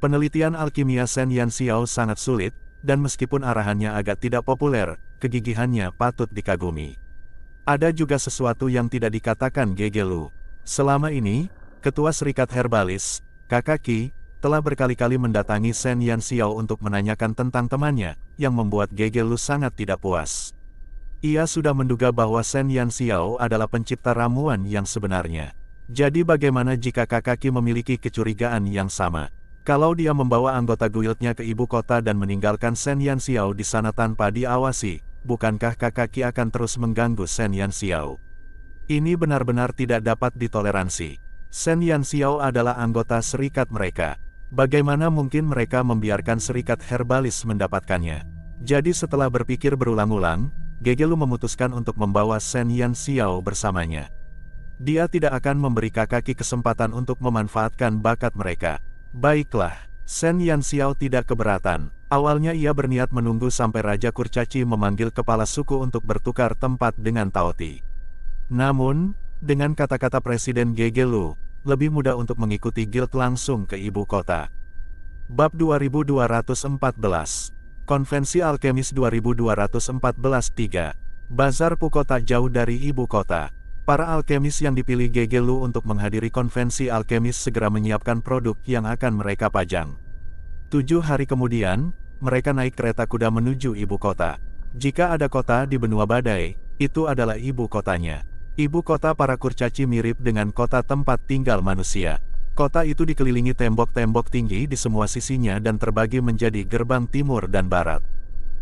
Penelitian alkimia Shen Yanxiao sangat sulit, dan meskipun arahannya agak tidak populer, kegigihannya patut dikagumi. Ada juga sesuatu yang tidak dikatakan Gegelu. Selama ini, Ketua Serikat Herbalis, Kakaki, telah berkali-kali mendatangi Shen Yanxiao untuk menanyakan tentang temannya, yang membuat Gegelu sangat tidak puas. Ia sudah menduga bahwa Shen Yanxiao adalah pencipta ramuan yang sebenarnya. Jadi bagaimana jika Kakaki memiliki kecurigaan yang sama? Kalau dia membawa anggota guildnya ke ibu kota dan meninggalkan Shen Yanxiao di sana tanpa diawasi, bukankah Kakaki akan terus mengganggu Shen Yanxiao? Ini benar-benar tidak dapat ditoleransi. Shen Yanxiao adalah anggota serikat mereka. Bagaimana mungkin mereka membiarkan serikat herbalis mendapatkannya? Jadi setelah berpikir berulang-ulang, Gegelu memutuskan untuk membawa Shen Yanxiao bersamanya. Dia tidak akan memberi Kakaki kesempatan untuk memanfaatkan bakat mereka. Baiklah, Shen Yanxiao tidak keberatan. Awalnya ia berniat menunggu sampai Raja Kurcaci memanggil kepala suku untuk bertukar tempat dengan Taoti. Namun, dengan kata-kata Presiden Gegelu, lebih mudah untuk mengikuti guild langsung ke ibu kota. Bab 2214, Konvensi Alkemis 2214-3, Bazar Puko tak jauh dari ibu kota. Para alkemis yang dipilih Gegelu untuk menghadiri konvensi alkemis segera menyiapkan produk yang akan mereka pajang. 7 hari kemudian, mereka naik kereta kuda menuju ibu kota. Jika ada kota di benua badai, itu adalah ibu kotanya. Ibu kota para kurcaci mirip dengan kota tempat tinggal manusia. Kota itu dikelilingi tembok-tembok tinggi di semua sisinya dan terbagi menjadi gerbang timur dan barat.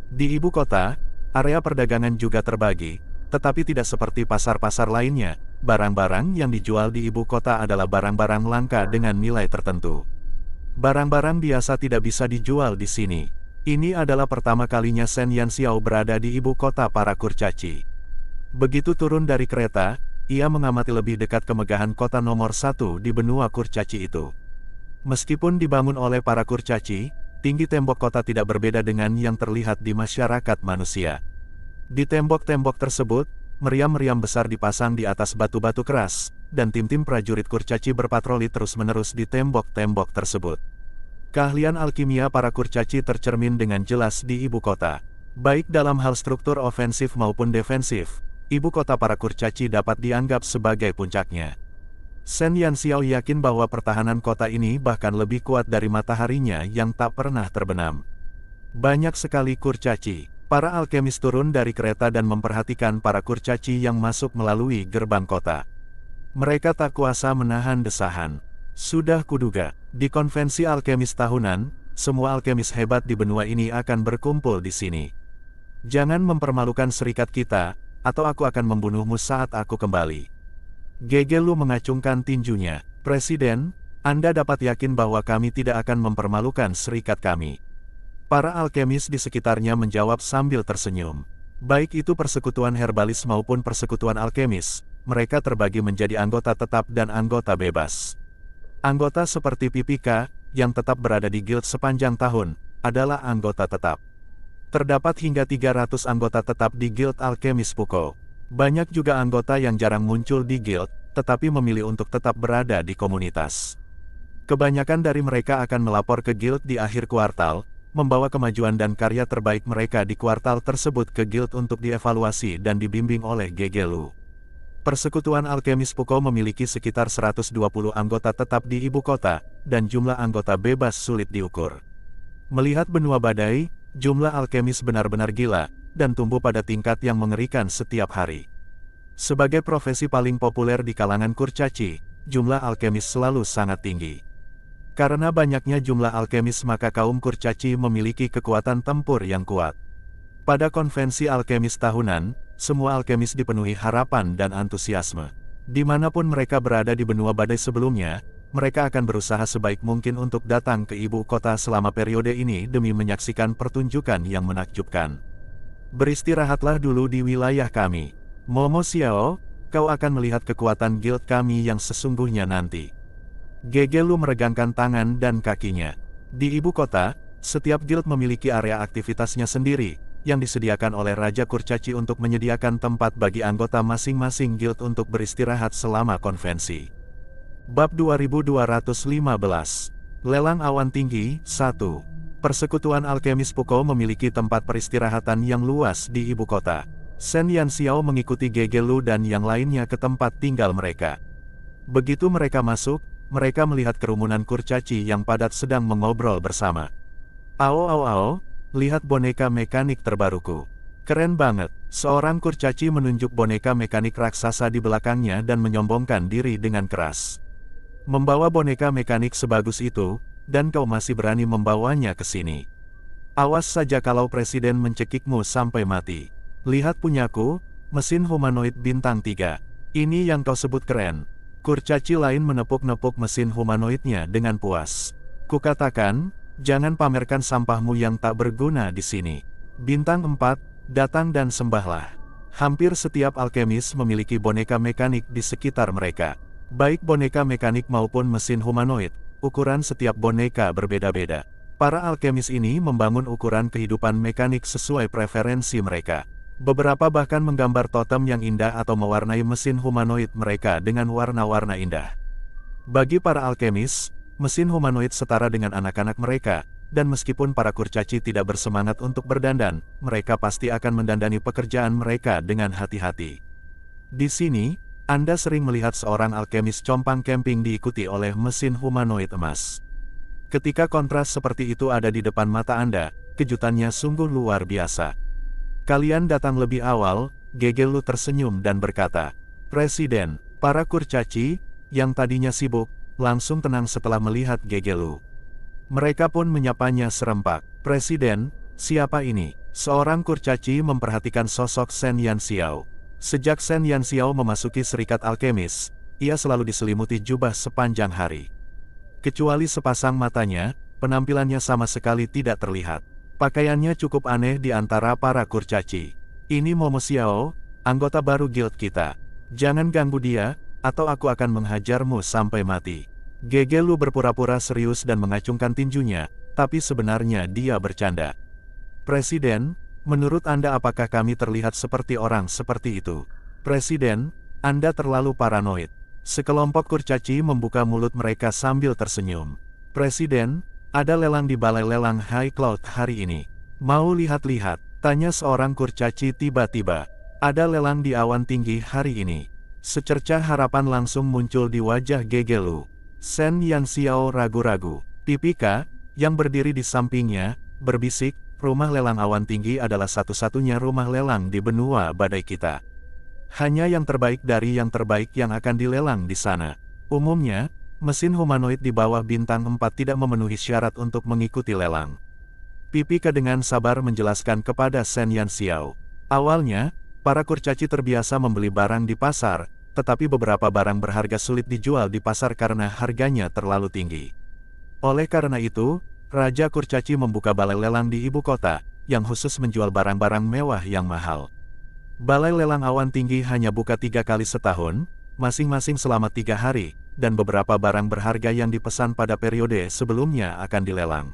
Di ibu kota, area perdagangan juga terbagi, tetapi tidak seperti pasar-pasar lainnya. Barang-barang yang dijual di ibu kota adalah barang-barang langka dengan nilai tertentu. Barang-barang biasa tidak bisa dijual di sini. Ini adalah pertama kalinya Shen Yanxiao berada di ibu kota para kurcaci. Begitu turun dari kereta, ia mengamati lebih dekat kemegahan kota nomor 1 di benua kurcaci itu. Meskipun dibangun oleh para kurcaci, tinggi tembok kota tidak berbeda dengan yang terlihat di masyarakat manusia. Di tembok-tembok tersebut, meriam-meriam besar dipasang di atas batu-batu keras, dan tim-tim prajurit kurcaci berpatroli terus-menerus di tembok-tembok tersebut. Keahlian alkimia para kurcaci tercermin dengan jelas di ibu kota. Baik dalam hal struktur ofensif maupun defensif, ibu kota para kurcaci dapat dianggap sebagai puncaknya. Shen Yanxiao yakin bahwa pertahanan kota ini bahkan lebih kuat dari mataharinya yang tak pernah terbenam. Banyak sekali kurcaci. Para alkemis turun dari kereta dan memperhatikan para kurcaci yang masuk melalui gerbang kota. Mereka tak kuasa menahan desahan. Sudah kuduga, di konvensi alkemis tahunan, semua alkemis hebat di benua ini akan berkumpul di sini. Jangan mempermalukan serikat kita, atau aku akan membunuhmu saat aku kembali. Gegelu mengacungkan tinjunya. Presiden, Anda dapat yakin bahwa kami tidak akan mempermalukan serikat kami. Para alkemis di sekitarnya menjawab sambil tersenyum. Baik itu persekutuan herbalis maupun persekutuan alkemis, mereka terbagi menjadi anggota tetap dan anggota bebas. Anggota seperti Pipika, yang tetap berada di guild sepanjang tahun, adalah anggota tetap. Terdapat hingga 300 anggota tetap di guild alkemis Puko. Banyak juga anggota yang jarang muncul di guild, tetapi memilih untuk tetap berada di komunitas. Kebanyakan dari mereka akan melapor ke guild di akhir kuartal, membawa kemajuan dan karya terbaik mereka di kuartal tersebut ke guild untuk dievaluasi dan dibimbing oleh Gegelu. Persekutuan alkemis Puko memiliki sekitar 120 anggota tetap di ibu kota, dan jumlah anggota bebas sulit diukur. Melihat benua badai, jumlah alkemis benar-benar gila, dan tumbuh pada tingkat yang mengerikan setiap hari. Sebagai profesi paling populer di kalangan kurcaci, jumlah alkemis selalu sangat tinggi. Karena banyaknya jumlah alkemis maka kaum kurcaci memiliki kekuatan tempur yang kuat. Pada konvensi alkemis tahunan, semua alkemis dipenuhi harapan dan antusiasme. Dimanapun mereka berada di benua badai sebelumnya, mereka akan berusaha sebaik mungkin untuk datang ke ibu kota selama periode ini demi menyaksikan pertunjukan yang menakjubkan. Beristirahatlah dulu di wilayah kami. Momo Xiao, kau akan melihat kekuatan guild kami yang sesungguhnya nanti. Gegelu meregangkan tangan dan kakinya. Di ibu kota, setiap guild memiliki area aktivitasnya sendiri, yang disediakan oleh Raja Kurcaci untuk menyediakan tempat bagi anggota masing-masing guild untuk beristirahat selama konvensi. Bab 2215, Lelang Awan Tinggi, 1. Persekutuan Alkemis Puko memiliki tempat peristirahatan yang luas di ibu kota. Shen Yanxiao mengikuti Gegelu dan yang lainnya ke tempat tinggal mereka. Begitu mereka masuk, mereka melihat kerumunan kurcaci yang padat sedang mengobrol bersama. Ao, lihat boneka mekanik terbaruku. Keren banget. Seorang kurcaci menunjuk boneka mekanik raksasa di belakangnya dan menyombongkan diri dengan keras. Membawa boneka mekanik sebagus itu, dan kau masih berani membawanya ke sini. Awas saja kalau presiden mencekikmu sampai mati. Lihat punyaku, mesin humanoid bintang 3. Ini yang kau sebut keren. Kurcaci lain menepuk-nepuk mesin humanoidnya dengan puas. Kukatakan, jangan pamerkan sampahmu yang tak berguna di sini. Bintang 4, datang dan sembahlah. Hampir setiap alkemis memiliki boneka mekanik di sekitar mereka. Baik boneka mekanik maupun mesin humanoid, ukuran setiap boneka berbeda-beda. Para alkemis ini membangun ukuran kehidupan mekanik sesuai preferensi mereka. Beberapa bahkan menggambar totem yang indah atau mewarnai mesin humanoid mereka dengan warna-warna indah. Bagi para alkemis, mesin humanoid setara dengan anak-anak mereka, dan meskipun para kurcaci tidak bersemangat untuk berdandan, mereka pasti akan mendandani pekerjaan mereka dengan hati-hati. Di sini, Anda sering melihat seorang alkemis compang camping diikuti oleh mesin humanoid emas. Ketika kontras seperti itu ada di depan mata Anda, kejutannya sungguh luar biasa. Kalian datang lebih awal, Gegelu tersenyum dan berkata, "Presiden." Para kurcaci, yang tadinya sibuk, langsung tenang setelah melihat Gegelu. Mereka pun menyapanya serempak. "Presiden, siapa ini?" Seorang kurcaci memperhatikan sosok Shen Yanxiao. Sejak Shen Yanxiao memasuki serikat alkemis, ia selalu diselimuti jubah sepanjang hari. Kecuali sepasang matanya, penampilannya sama sekali tidak terlihat. Pakaiannya cukup aneh di antara para kurcaci. "Ini Momo Xiao, anggota baru guild kita. Jangan ganggu dia, atau aku akan menghajarmu sampai mati." Gegelu berpura-pura serius dan mengacungkan tinjunya, tapi sebenarnya dia bercanda. "Presiden, menurut Anda apakah kami terlihat seperti orang seperti itu?" "Presiden, Anda terlalu paranoid." Sekelompok kurcaci membuka mulut mereka sambil tersenyum. "Presiden, ada lelang di balai lelang High Cloud hari ini. Mau lihat-lihat?" tanya seorang kurcaci tiba-tiba. "Ada lelang di awan tinggi hari ini." Secercah harapan langsung muncul di wajah Gegelu. Shen Yanxiao ragu-ragu. Pipika, yang berdiri di sampingnya, berbisik, "Rumah lelang awan tinggi adalah satu-satunya rumah lelang di benua badai kita. Hanya yang terbaik dari yang terbaik yang akan dilelang di sana. Umumnya, mesin humanoid di bawah bintang 4 tidak memenuhi syarat untuk mengikuti lelang." Pipika dengan sabar menjelaskan kepada Shen Yanxiao. Awalnya, para kurcaci terbiasa membeli barang di pasar, tetapi beberapa barang berharga sulit dijual di pasar karena harganya terlalu tinggi. Oleh karena itu, Raja Kurcaci membuka balai lelang di ibu kota, yang khusus menjual barang-barang mewah yang mahal. Balai lelang awan tinggi hanya buka 3 kali setahun, masing-masing selama 3 hari, dan beberapa barang berharga yang dipesan pada periode sebelumnya akan dilelang.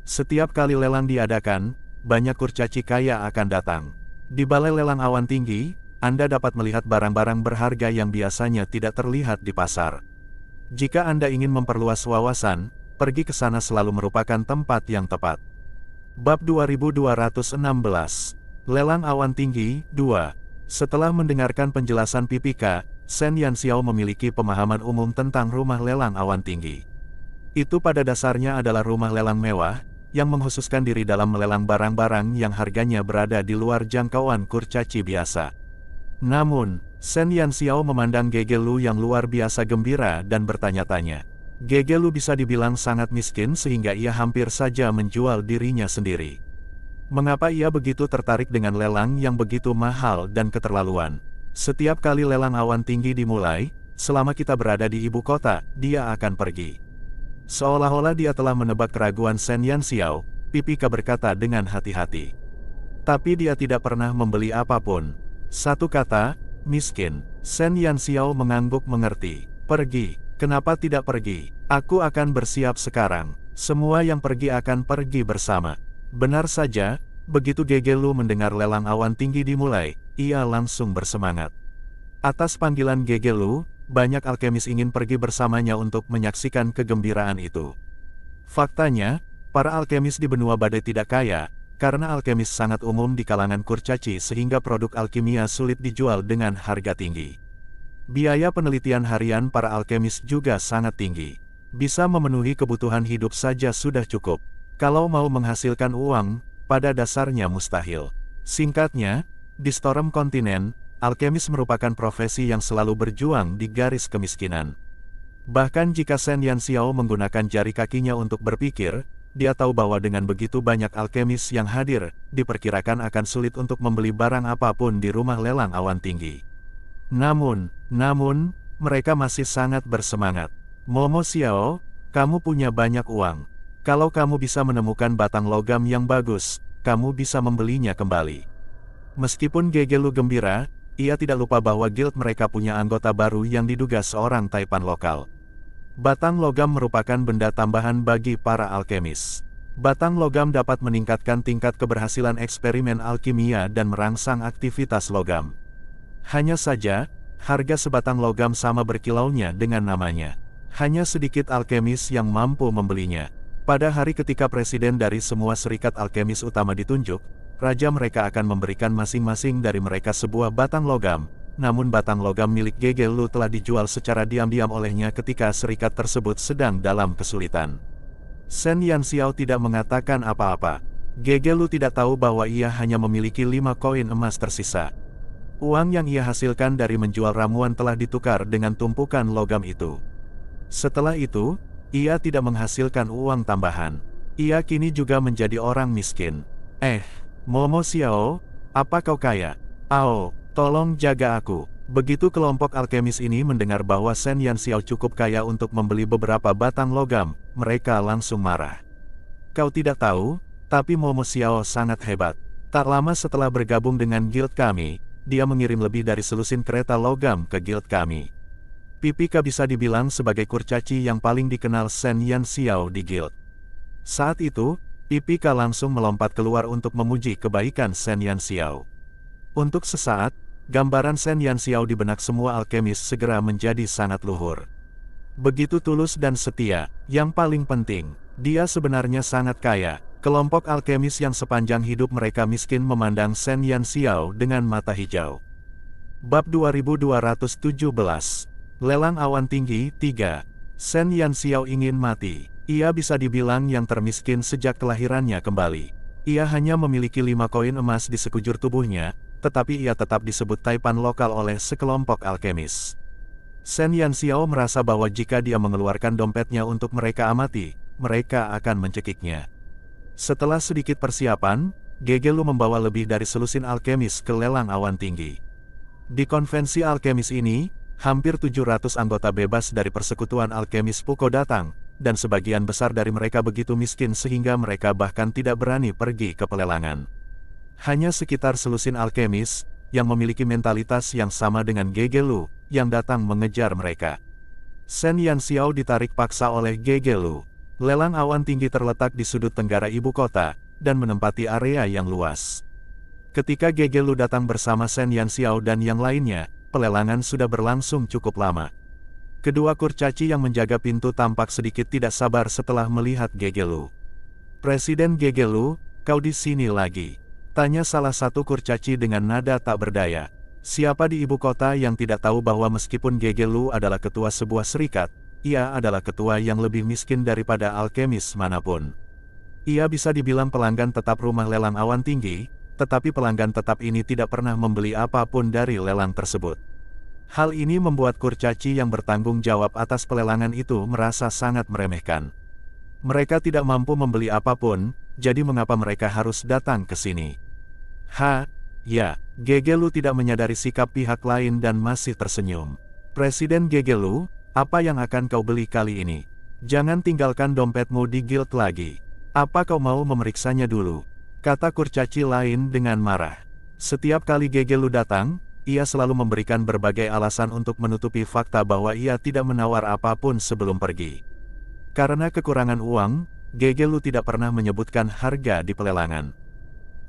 Setiap kali lelang diadakan, banyak kurcaci kaya akan datang. Di balai lelang awan tinggi, Anda dapat melihat barang-barang berharga yang biasanya tidak terlihat di pasar. Jika Anda ingin memperluas wawasan, pergi ke sana selalu merupakan tempat yang tepat. Bab 2216. Lelang Awan Tinggi, 2. Setelah mendengarkan penjelasan Pipika, Shen Yanxiao memiliki pemahaman umum tentang rumah lelang awan tinggi. Itu pada dasarnya adalah rumah lelang mewah, yang mengkhususkan diri dalam melelang barang-barang yang harganya berada di luar jangkauan kurcaci biasa. Namun, Shen Yanxiao memandang Gegelu yang luar biasa gembira dan bertanya-tanya. Gegelu bisa dibilang sangat miskin sehingga ia hampir saja menjual dirinya sendiri. Mengapa ia begitu tertarik dengan lelang yang begitu mahal dan keterlaluan? Setiap kali lelang awan tinggi dimulai, selama kita berada di ibu kota, dia akan pergi. Seolah-olah dia telah menebak keraguan Shen Yanxiao, Pipika berkata dengan hati-hati. Tapi dia tidak pernah membeli apapun. Satu kata, miskin. Shen Yanxiao mengangguk mengerti. "Pergi. Kenapa tidak pergi? Aku akan bersiap sekarang. Semua yang pergi akan pergi bersama." Benar saja, begitu Gegelu mendengar lelang awan tinggi dimulai, ia langsung bersemangat. Atas panggilan Gegelu, banyak alkemis ingin pergi bersamanya untuk menyaksikan kegembiraan itu. Faktanya, para alkemis di benua badai tidak kaya, karena alkemis sangat umum di kalangan kurcaci sehingga produk alkimia sulit dijual dengan harga tinggi. Biaya penelitian harian para alkemis juga sangat tinggi. Bisa memenuhi kebutuhan hidup saja sudah cukup. Kalau mau menghasilkan uang, pada dasarnya mustahil. Singkatnya, di Storm Kontinen, alkemis merupakan profesi yang selalu berjuang di garis kemiskinan. Bahkan jika Shen Yanxiao menggunakan jari kakinya untuk berpikir, dia tahu bahwa dengan begitu banyak alkemis yang hadir, diperkirakan akan sulit untuk membeli barang apapun di rumah lelang awan tinggi. Namun, mereka masih sangat bersemangat. "Momo Xiao, kamu punya banyak uang. Kalau kamu bisa menemukan batang logam yang bagus, kamu bisa membelinya kembali." Meskipun Gegelu gembira, ia tidak lupa bahwa guild mereka punya anggota baru yang diduga seorang taipan lokal. Batang logam merupakan benda tambahan bagi para alkemis. Batang logam dapat meningkatkan tingkat keberhasilan eksperimen alkimia dan merangsang aktivitas logam. Hanya saja, harga sebatang logam sama berkilaunya dengan namanya. Hanya sedikit alkemis yang mampu membelinya. Pada hari ketika presiden dari semua serikat alkemis utama ditunjuk, raja mereka akan memberikan masing-masing dari mereka sebuah batang logam. Namun batang logam milik Gegelu telah dijual secara diam-diam olehnya ketika serikat tersebut sedang dalam kesulitan. Shen Yanxiao tidak mengatakan apa-apa. Gegelu tidak tahu bahwa ia hanya memiliki 5 koin emas tersisa. Uang yang ia hasilkan dari menjual ramuan telah ditukar dengan tumpukan logam itu. Setelah itu, ia tidak menghasilkan uang tambahan. Ia kini juga menjadi orang miskin. Momo Xiao, apa kau kaya? Tolong jaga aku. Begitu kelompok alkemis ini mendengar bahwa Shen Yanxiao cukup kaya untuk membeli beberapa batang logam, mereka langsung marah. Kau tidak tahu, tapi Momo Xiao sangat hebat. Tak lama setelah bergabung dengan guild kami, dia mengirim lebih dari selusin kereta logam ke guild kami. Pipika bisa dibilang sebagai kurcaci yang paling dikenal Shen Yanxiao di guild. Saat itu, Pipika langsung melompat keluar untuk memuji kebaikan Shen Yanxiao. Untuk sesaat, gambaran Shen Yanxiao di benak semua alkemis segera menjadi sangat luhur. Begitu tulus dan setia, yang paling penting, dia sebenarnya sangat kaya. Kelompok alkemis yang sepanjang hidup mereka miskin memandang Shen Yanxiao dengan mata hijau. Bab 2217 Lelang Awan Tinggi 3. Shen Yanxiao ingin mati. Ia bisa dibilang yang termiskin sejak kelahirannya kembali. Ia hanya memiliki 5 koin emas di sekujur tubuhnya, tetapi ia tetap disebut taipan lokal oleh sekelompok alkemis. Shen Yanxiao merasa bahwa jika dia mengeluarkan dompetnya untuk mereka amati, mereka akan mencekiknya. Setelah sedikit persiapan, Gegelu membawa lebih dari selusin alkemis ke lelang awan tinggi. Di konvensi alkemis ini, hampir 700 anggota bebas dari persekutuan alkemis Puko datang, dan sebagian besar dari mereka begitu miskin sehingga mereka bahkan tidak berani pergi ke pelelangan. Hanya sekitar selusin alkemis, yang memiliki mentalitas yang sama dengan Gegelu, yang datang mengejar mereka. Shen Yanxiao ditarik paksa oleh Gegelu. Lelang awan tinggi terletak di sudut tenggara ibu kota, dan menempati area yang luas. Ketika Gegelu datang bersama Shen Yanxiao dan yang lainnya, pelelangan sudah berlangsung cukup lama. Kedua kurcaci yang menjaga pintu tampak sedikit tidak sabar setelah melihat Gegelu. Presiden Gegelu, kau di sini lagi? Tanya salah satu kurcaci dengan nada tak berdaya. Siapa di ibu kota yang tidak tahu bahwa meskipun Gegelu adalah ketua sebuah serikat, ia adalah ketua yang lebih miskin daripada alkemis manapun. Ia bisa dibilang pelanggan tetap rumah lelang awan tinggi, tetapi pelanggan tetap ini tidak pernah membeli apapun dari lelang tersebut. Hal ini membuat kurcaci yang bertanggung jawab atas pelelangan itu merasa sangat meremehkan. Mereka tidak mampu membeli apapun, jadi mengapa mereka harus datang ke sini? Gegelu tidak menyadari sikap pihak lain dan masih tersenyum. Presiden Gegelu, apa yang akan kau beli kali ini? Jangan tinggalkan dompetmu di guild lagi. Apa kau mau memeriksanya dulu? Kata kurcaci lain dengan marah. Setiap kali Gegelu datang, ia selalu memberikan berbagai alasan untuk menutupi fakta bahwa ia tidak menawar apapun sebelum pergi. Karena kekurangan uang, Gegelu tidak pernah menyebutkan harga di pelelangan.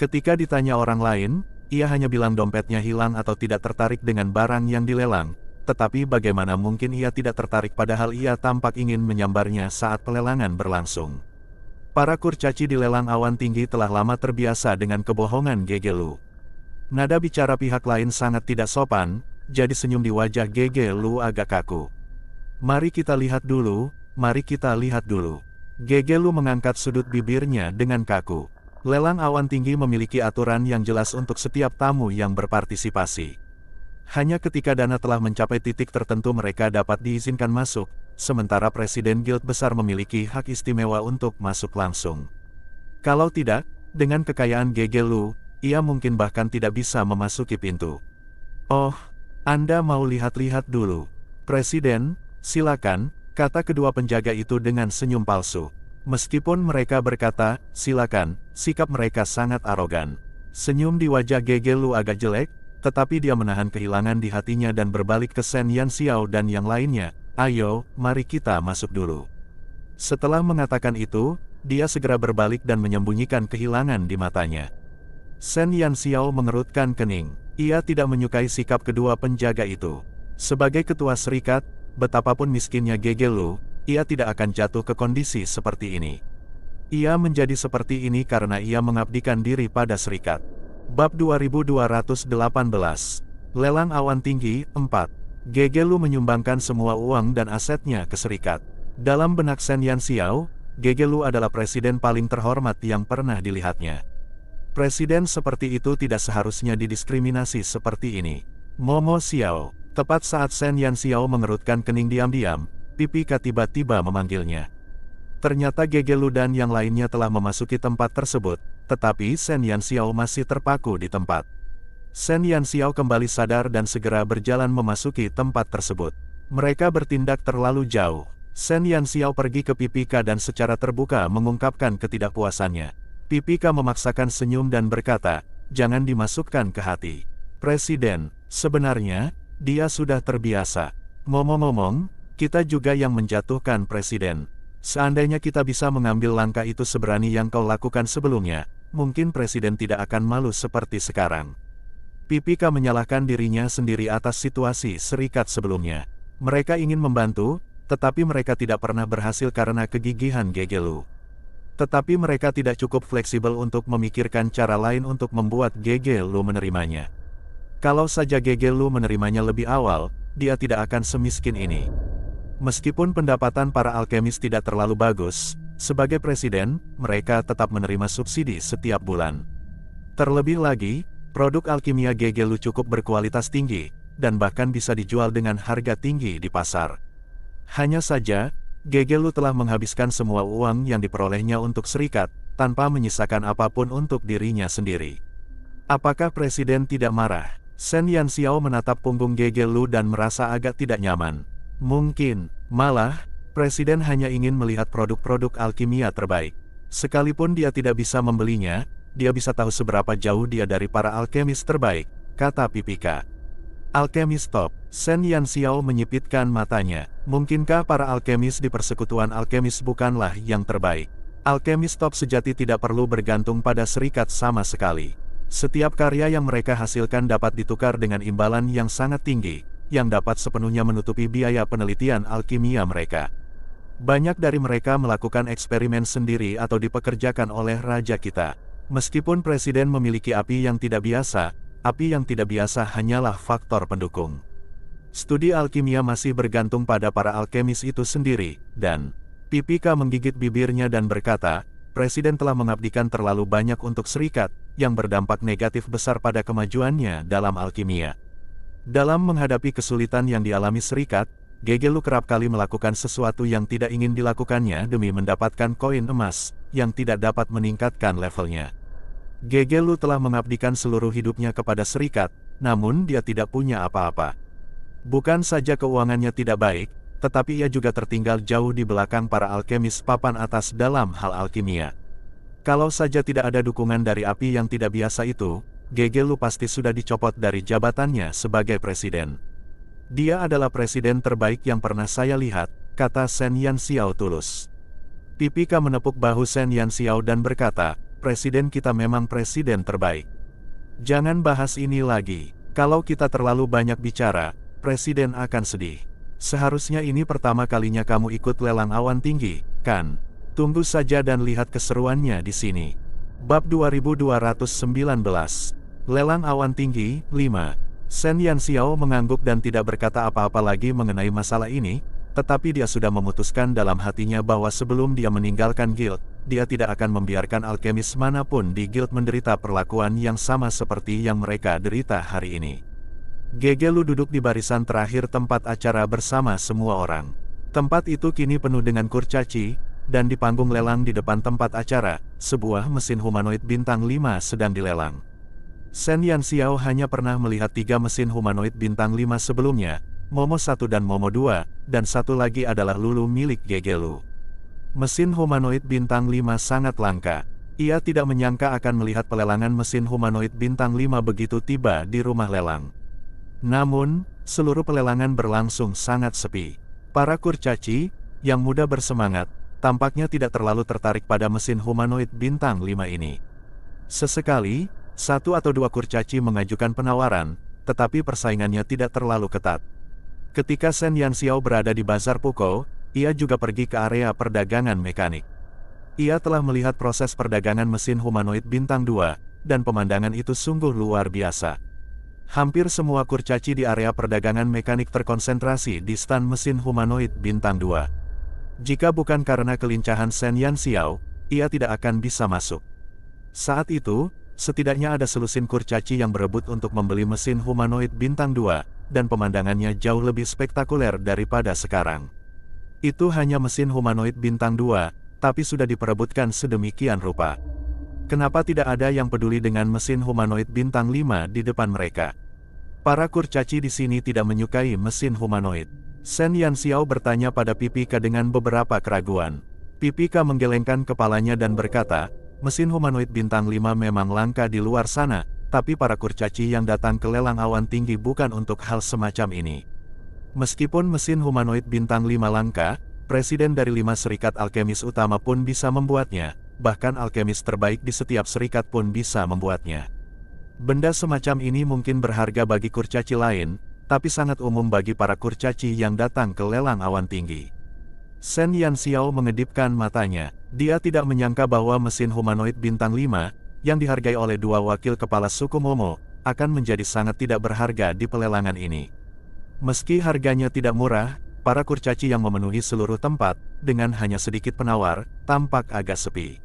Ketika ditanya orang lain, ia hanya bilang dompetnya hilang atau tidak tertarik dengan barang yang dilelang, tetapi bagaimana mungkin ia tidak tertarik padahal ia tampak ingin menyambarnya saat pelelangan berlangsung. Para kurcaci di lelang awan tinggi telah lama terbiasa dengan kebohongan Gegelu. Nada bicara pihak lain sangat tidak sopan, jadi senyum di wajah Gegelu agak kaku. Mari kita lihat dulu. Gegelu mengangkat sudut bibirnya dengan kaku. Lelang awan tinggi memiliki aturan yang jelas untuk setiap tamu yang berpartisipasi. Hanya ketika dana telah mencapai titik tertentu mereka dapat diizinkan masuk. Sementara Presiden Guild Besar memiliki hak istimewa untuk masuk langsung. Kalau tidak, dengan kekayaan Gegelu, ia mungkin bahkan tidak bisa memasuki pintu. Oh, Anda mau lihat-lihat dulu. Presiden, silakan, kata kedua penjaga itu dengan senyum palsu. Meskipun mereka berkata, silakan, sikap mereka sangat arogan. Senyum di wajah Gegelu agak jelek, tetapi dia menahan kehilangan di hatinya dan berbalik ke Shen Yanxiao dan yang lainnya. Ayo, mari kita masuk dulu. Setelah mengatakan itu, dia segera berbalik dan menyembunyikan kehilangan di matanya. Shen Yanxiao mengerutkan kening. Ia tidak menyukai sikap kedua penjaga itu. Sebagai ketua serikat, betapapun miskinnya Gegelu, ia tidak akan jatuh ke kondisi seperti ini. Ia menjadi seperti ini karena ia mengabdikan diri pada serikat. Bab 2218. Lelang awan tinggi, 4. Gegelu menyumbangkan semua uang dan asetnya ke serikat. Dalam benak Shen Yanxiao, Gegelu adalah presiden paling terhormat yang pernah dilihatnya. Presiden seperti itu tidak seharusnya didiskriminasi seperti ini. Momo Xiao. Tepat saat Shen Yanxiao mengerutkan kening diam-diam, Pipika tiba-tiba memanggilnya. Ternyata Gegelu dan yang lainnya telah memasuki tempat tersebut, tetapi Shen Yanxiao masih terpaku di tempat. Shen Yanxiao kembali sadar dan segera berjalan memasuki tempat tersebut. Mereka bertindak terlalu jauh. Shen Yanxiao pergi ke Pipika dan secara terbuka mengungkapkan ketidakpuasannya. Pipika memaksakan senyum dan berkata, "Jangan dimasukkan ke hati. Presiden, sebenarnya, dia sudah terbiasa. Ngomong-ngomong, kita juga yang menjatuhkan presiden. Seandainya kita bisa mengambil langkah itu seberani yang kau lakukan sebelumnya, mungkin presiden tidak akan malu seperti sekarang." Pipika menyalahkan dirinya sendiri atas situasi serikat sebelumnya. Mereka ingin membantu, tetapi mereka tidak pernah berhasil karena kegigihan Gegelu. Tetapi mereka tidak cukup fleksibel untuk memikirkan cara lain untuk membuat Gegelu menerimanya. Kalau saja Gegelu menerimanya lebih awal, dia tidak akan semiskin ini. Meskipun pendapatan para alkemis tidak terlalu bagus, sebagai presiden, mereka tetap menerima subsidi setiap bulan. Terlebih lagi, produk alkimia Gegelu cukup berkualitas tinggi, dan bahkan bisa dijual dengan harga tinggi di pasar. Hanya saja, Gegelu telah menghabiskan semua uang yang diperolehnya untuk serikat, tanpa menyisakan apapun untuk dirinya sendiri. Apakah presiden tidak marah? Shen Yanxiao menatap punggung Gegelu dan merasa agak tidak nyaman. Mungkin, malah, presiden hanya ingin melihat produk-produk alkimia terbaik. Sekalipun dia tidak bisa membelinya, dia bisa tahu seberapa jauh dia dari para alkemis terbaik, kata Pipika. Alkemis top. Shen Yanxiao menyipitkan matanya. Mungkinkah para alkemis di persekutuan alkemis bukanlah yang terbaik? Alkemis top sejati tidak perlu bergantung pada serikat sama sekali. Setiap karya yang mereka hasilkan dapat ditukar dengan imbalan yang sangat tinggi, yang dapat sepenuhnya menutupi biaya penelitian alkimia mereka. Banyak dari mereka melakukan eksperimen sendiri atau dipekerjakan oleh raja kita. Meskipun presiden memiliki api yang tidak biasa hanyalah faktor pendukung. Studi alkimia masih bergantung pada para alkemis itu sendiri, dan Pipika menggigit bibirnya dan berkata, presiden telah mengabdikan terlalu banyak untuk serikat, yang berdampak negatif besar pada kemajuannya dalam alkimia. Dalam menghadapi kesulitan yang dialami serikat, Gegelu kerap kali melakukan sesuatu yang tidak ingin dilakukannya demi mendapatkan koin emas, yang tidak dapat meningkatkan levelnya. Gegelu telah mengabdikan seluruh hidupnya kepada serikat, namun dia tidak punya apa-apa. Bukan saja keuangannya tidak baik, tetapi ia juga tertinggal jauh di belakang para alkemis papan atas dalam hal alkimia. Kalau saja tidak ada dukungan dari api yang tidak biasa itu, Gegelu pasti sudah dicopot dari jabatannya sebagai presiden. Dia adalah presiden terbaik yang pernah saya lihat, kata Shen Yanxiao tulus. Pipika menepuk bahu Shen Yanxiao dan berkata, presiden kita memang presiden terbaik. Jangan bahas ini lagi. Kalau kita terlalu banyak bicara, presiden akan sedih. Seharusnya ini pertama kalinya kamu ikut lelang awan tinggi, kan? Tunggu saja dan lihat keseruannya di sini. Bab 2219. Lelang awan tinggi, 5. Shen Yanxiao mengangguk dan tidak berkata apa-apa lagi mengenai masalah ini, tetapi dia sudah memutuskan dalam hatinya bahwa sebelum dia meninggalkan guild, dia tidak akan membiarkan alkemis manapun di guild menderita perlakuan yang sama seperti yang mereka derita hari ini. Gegelu duduk di barisan terakhir tempat acara bersama semua orang. Tempat itu kini penuh dengan kurcaci, dan di panggung lelang di depan tempat acara, sebuah mesin humanoid bintang 5 sedang dilelang. Shen Yanxiao hanya pernah melihat 3 mesin humanoid bintang 5 sebelumnya, Momo 1 dan Momo 2, dan satu lagi adalah Lulu milik Gegelu. Mesin humanoid bintang 5 sangat langka. Ia tidak menyangka akan melihat pelelangan mesin humanoid bintang 5 begitu tiba di rumah lelang. Namun, seluruh pelelangan berlangsung sangat sepi. Para kurcaci, yang muda bersemangat, tampaknya tidak terlalu tertarik pada mesin humanoid bintang 5 ini. Sesekali, 1 atau 2 kurcaci mengajukan penawaran, tetapi persaingannya tidak terlalu ketat. Ketika Shen Yanxiao berada di Bazar Pukou, ia juga pergi ke area perdagangan mekanik. Ia telah melihat proses perdagangan mesin humanoid bintang 2, dan pemandangan itu sungguh luar biasa. Hampir semua kurcaci di area perdagangan mekanik terkonsentrasi di stan mesin humanoid bintang 2. Jika bukan karena kelincahan Shen Yanxiao, ia tidak akan bisa masuk. Saat itu, setidaknya ada selusin kurcaci yang berebut untuk membeli mesin humanoid bintang 2, dan pemandangannya jauh lebih spektakuler daripada sekarang. Itu hanya mesin humanoid bintang 2, tapi sudah diperebutkan sedemikian rupa. Kenapa tidak ada yang peduli dengan mesin humanoid bintang 5 di depan mereka? Para kurcaci di sini tidak menyukai mesin humanoid. Shen Yanxiao bertanya pada Pipika dengan beberapa keraguan. Pipika menggelengkan kepalanya dan berkata, mesin humanoid bintang 5 memang langka di luar sana, tapi para kurcaci yang datang ke lelang awan tinggi bukan untuk hal semacam ini. Meskipun mesin humanoid bintang 5 langka, presiden dari 5 serikat alkemis utama pun bisa membuatnya, bahkan alkemis terbaik di setiap serikat pun bisa membuatnya. Benda semacam ini mungkin berharga bagi kurcaci lain, tapi sangat umum bagi para kurcaci yang datang ke lelang awan tinggi. Shen Yanxiao mengedipkan matanya. Dia tidak menyangka bahwa mesin humanoid bintang 5, yang dihargai oleh 2 wakil kepala suku Momo, akan menjadi sangat tidak berharga di pelelangan ini. Meski harganya tidak murah, para kurcaci yang memenuhi seluruh tempat, dengan hanya sedikit penawar, tampak agak sepi.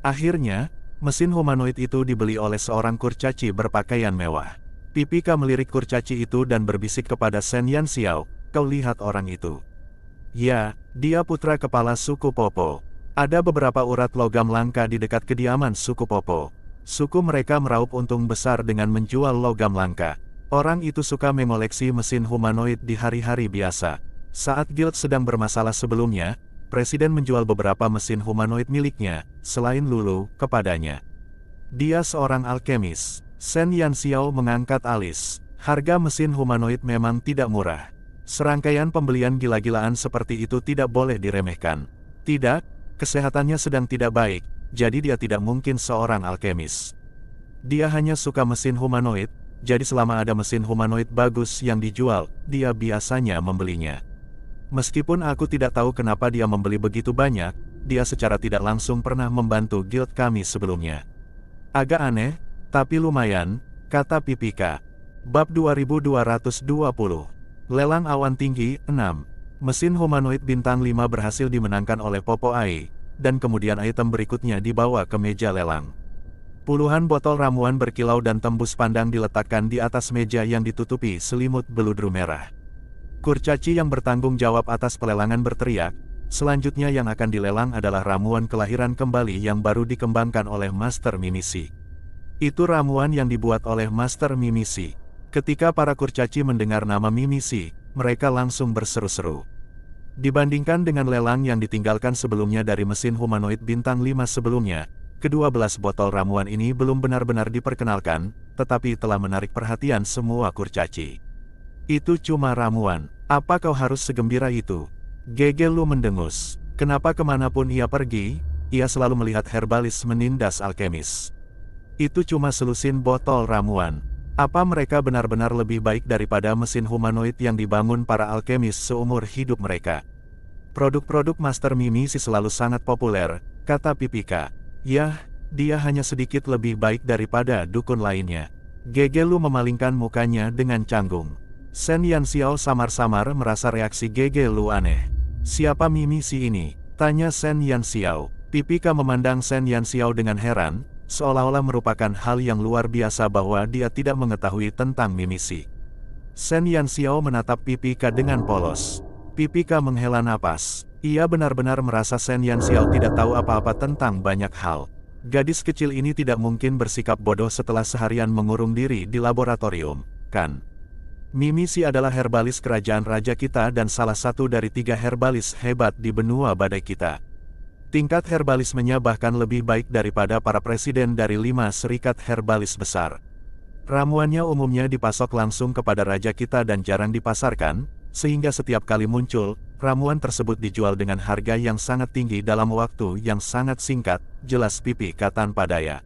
Akhirnya, mesin humanoid itu dibeli oleh seorang kurcaci berpakaian mewah. Pipika melirik kurcaci itu dan berbisik kepada Shen Yanxiao, "Kau lihat orang itu? Ya, dia putra kepala suku Popo. Ada beberapa urat logam langka di dekat kediaman suku Popo. Suku mereka meraup untung besar dengan menjual logam langka. Orang itu suka mengoleksi mesin humanoid di hari-hari biasa. Saat guild sedang bermasalah sebelumnya, presiden menjual beberapa mesin humanoid miliknya, selain Lulu, kepadanya. Dia seorang alkemis." Shen Yanxiao mengangkat alis. Harga mesin humanoid memang tidak murah. Serangkaian pembelian gila-gilaan seperti itu tidak boleh diremehkan. Tidak, kesehatannya sedang tidak baik, jadi dia tidak mungkin seorang alkemis. Dia hanya suka mesin humanoid, jadi selama ada mesin humanoid bagus yang dijual, dia biasanya membelinya. Meskipun aku tidak tahu kenapa dia membeli begitu banyak, dia secara tidak langsung pernah membantu guild kami sebelumnya. Agak aneh, tapi lumayan, kata Pipika. Bab 2220. Lelang awan tinggi, 6. Mesin humanoid bintang 5 berhasil dimenangkan oleh Popo Ai, dan kemudian item berikutnya dibawa ke meja lelang. Puluhan botol ramuan berkilau dan tembus pandang diletakkan di atas meja yang ditutupi selimut beludru merah. Kurcaci yang bertanggung jawab atas pelelangan berteriak, selanjutnya yang akan dilelang adalah ramuan kelahiran kembali yang baru dikembangkan oleh Master Mimisi. Itu ramuan yang dibuat oleh Master Mimisi. Ketika para kurcaci mendengar nama Mimisi, mereka langsung berseru-seru. Dibandingkan dengan lelang yang ditinggalkan sebelumnya dari mesin humanoid bintang 5 sebelumnya, ke-12 botol ramuan ini belum benar-benar diperkenalkan, tetapi telah menarik perhatian semua kurcaci. Itu cuma ramuan, apa kau harus segembira itu? Gegelu mendengus. Kenapa kemanapun ia pergi, ia selalu melihat herbalis menindas alkemis. Itu cuma selusin botol ramuan. Apa mereka benar-benar lebih baik daripada mesin humanoid yang dibangun para alkemis seumur hidup mereka? Produk-produk Master Mimisi selalu sangat populer, kata Pipika. Yah, dia hanya sedikit lebih baik daripada dukun lainnya. Gegelu memalingkan mukanya dengan canggung. Shen Yanxiao samar-samar merasa reaksi Gegelu aneh. Siapa Mimisi ini? Tanya Shen Yanxiao. Pipika memandang Shen Yanxiao dengan heran, seolah-olah merupakan hal yang luar biasa bahwa dia tidak mengetahui tentang Mimisi. Shen Yanxiao menatap Pipika dengan polos. Pipika menghela napas. Ia benar-benar merasa Shen Yanxiao tidak tahu apa-apa tentang banyak hal. Gadis kecil ini tidak mungkin bersikap bodoh setelah seharian mengurung diri di laboratorium, kan? Mimisi adalah herbalis kerajaan raja kita dan salah satu dari 3 herbalis hebat di benua badai kita. Tingkat herbalismenya bahkan lebih baik daripada para presiden dari 5 serikat herbalis besar. Ramuannya umumnya dipasok langsung kepada raja kita dan jarang dipasarkan, sehingga setiap kali muncul, ramuan tersebut dijual dengan harga yang sangat tinggi dalam waktu yang sangat singkat, jelas Pipika tanpa daya.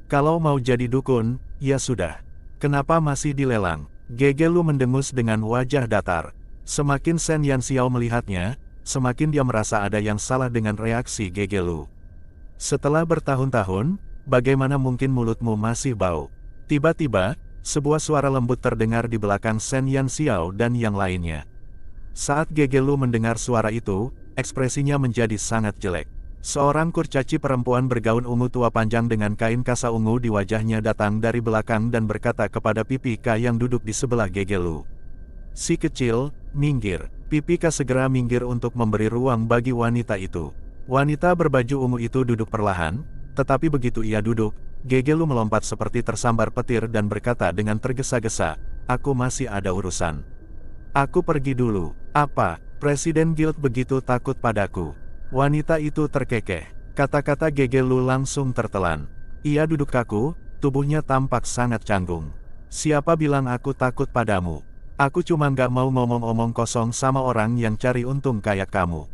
Kalau mau jadi dukun, ya sudah. Kenapa masih dilelang? Gegelu mendengus dengan wajah datar. Semakin Shen Yanxiao melihatnya, semakin dia merasa ada yang salah dengan reaksi Gegelu. Setelah bertahun-tahun, bagaimana mungkin mulutmu masih bau? Tiba-tiba, sebuah suara lembut terdengar di belakang Shen Yanxiao dan yang lainnya. Saat Gegelu mendengar suara itu, ekspresinya menjadi sangat jelek. Seorang kurcaci perempuan bergaun ungu tua panjang dengan kain kasa ungu di wajahnya datang dari belakang dan berkata kepada Pipika yang duduk di sebelah Gegelu. "Si kecil, minggir." Pipika segera minggir untuk memberi ruang bagi wanita itu. Wanita berbaju ungu itu duduk perlahan, tetapi begitu ia duduk, Gegelu melompat seperti tersambar petir dan berkata dengan tergesa-gesa, "Aku masih ada urusan. Aku pergi dulu." "Apa? Presiden Guild begitu takut padaku?" Wanita itu terkekeh. Kata-kata Gegelu langsung tertelan. Ia duduk kaku, tubuhnya tampak sangat canggung. "Siapa bilang aku takut padamu? Aku cuma nggak mau ngomong-ngomong kosong sama orang yang cari untung kayak kamu."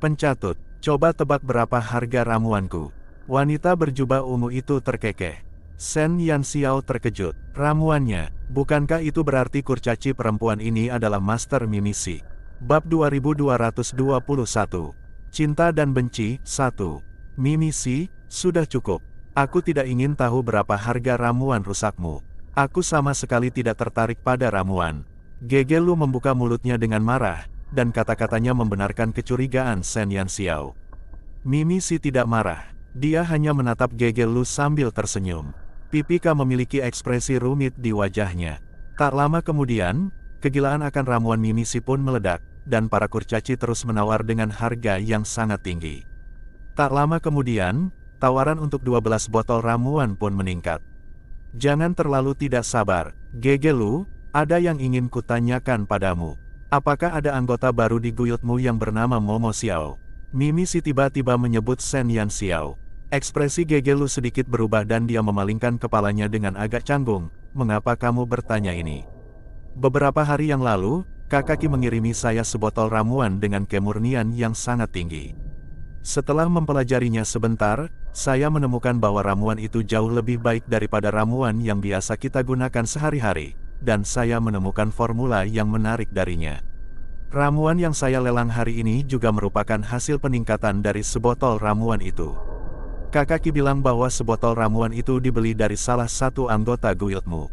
"Pencatut, coba tebak berapa harga ramuanku?" Wanita berjubah ungu itu terkekeh. Shen Yanxiao terkejut. "Ramuannya, bukankah itu berarti kurcaci perempuan ini adalah Master Mimisi?" Bab 2221. Cinta dan Benci, 1. "Mimisi, sudah cukup. Aku tidak ingin tahu berapa harga ramuan rusakmu. Aku sama sekali tidak tertarik pada ramuan." Gegelu membuka mulutnya dengan marah, dan kata-katanya membenarkan kecurigaan Shen Yanxiao. Mimisi tidak marah. Dia hanya menatap Gegelu sambil tersenyum. Pipika memiliki ekspresi rumit di wajahnya. Tak lama kemudian, kegilaan akan ramuan Mimisi pun meledak, dan para kurcaci terus menawar dengan harga yang sangat tinggi. Tak lama kemudian, tawaran untuk 12 botol ramuan pun meningkat. "Jangan terlalu tidak sabar, Gegelu, ada yang ingin kutanyakan padamu. Apakah ada anggota baru di guildmu yang bernama Momo Xiao?" Mimisi tiba-tiba menyebut Shen Yanxiao. Ekspresi Gegelu sedikit berubah dan dia memalingkan kepalanya dengan agak canggung. "Mengapa kamu bertanya ini?" "Beberapa hari yang lalu, Kakaki mengirimi saya sebotol ramuan dengan kemurnian yang sangat tinggi. Setelah mempelajarinya sebentar, saya menemukan bahwa ramuan itu jauh lebih baik daripada ramuan yang biasa kita gunakan sehari-hari, dan saya menemukan formula yang menarik darinya. Ramuan yang saya lelang hari ini juga merupakan hasil peningkatan dari sebotol ramuan itu. Kakaki bilang bahwa sebotol ramuan itu dibeli dari salah satu anggota guildmu."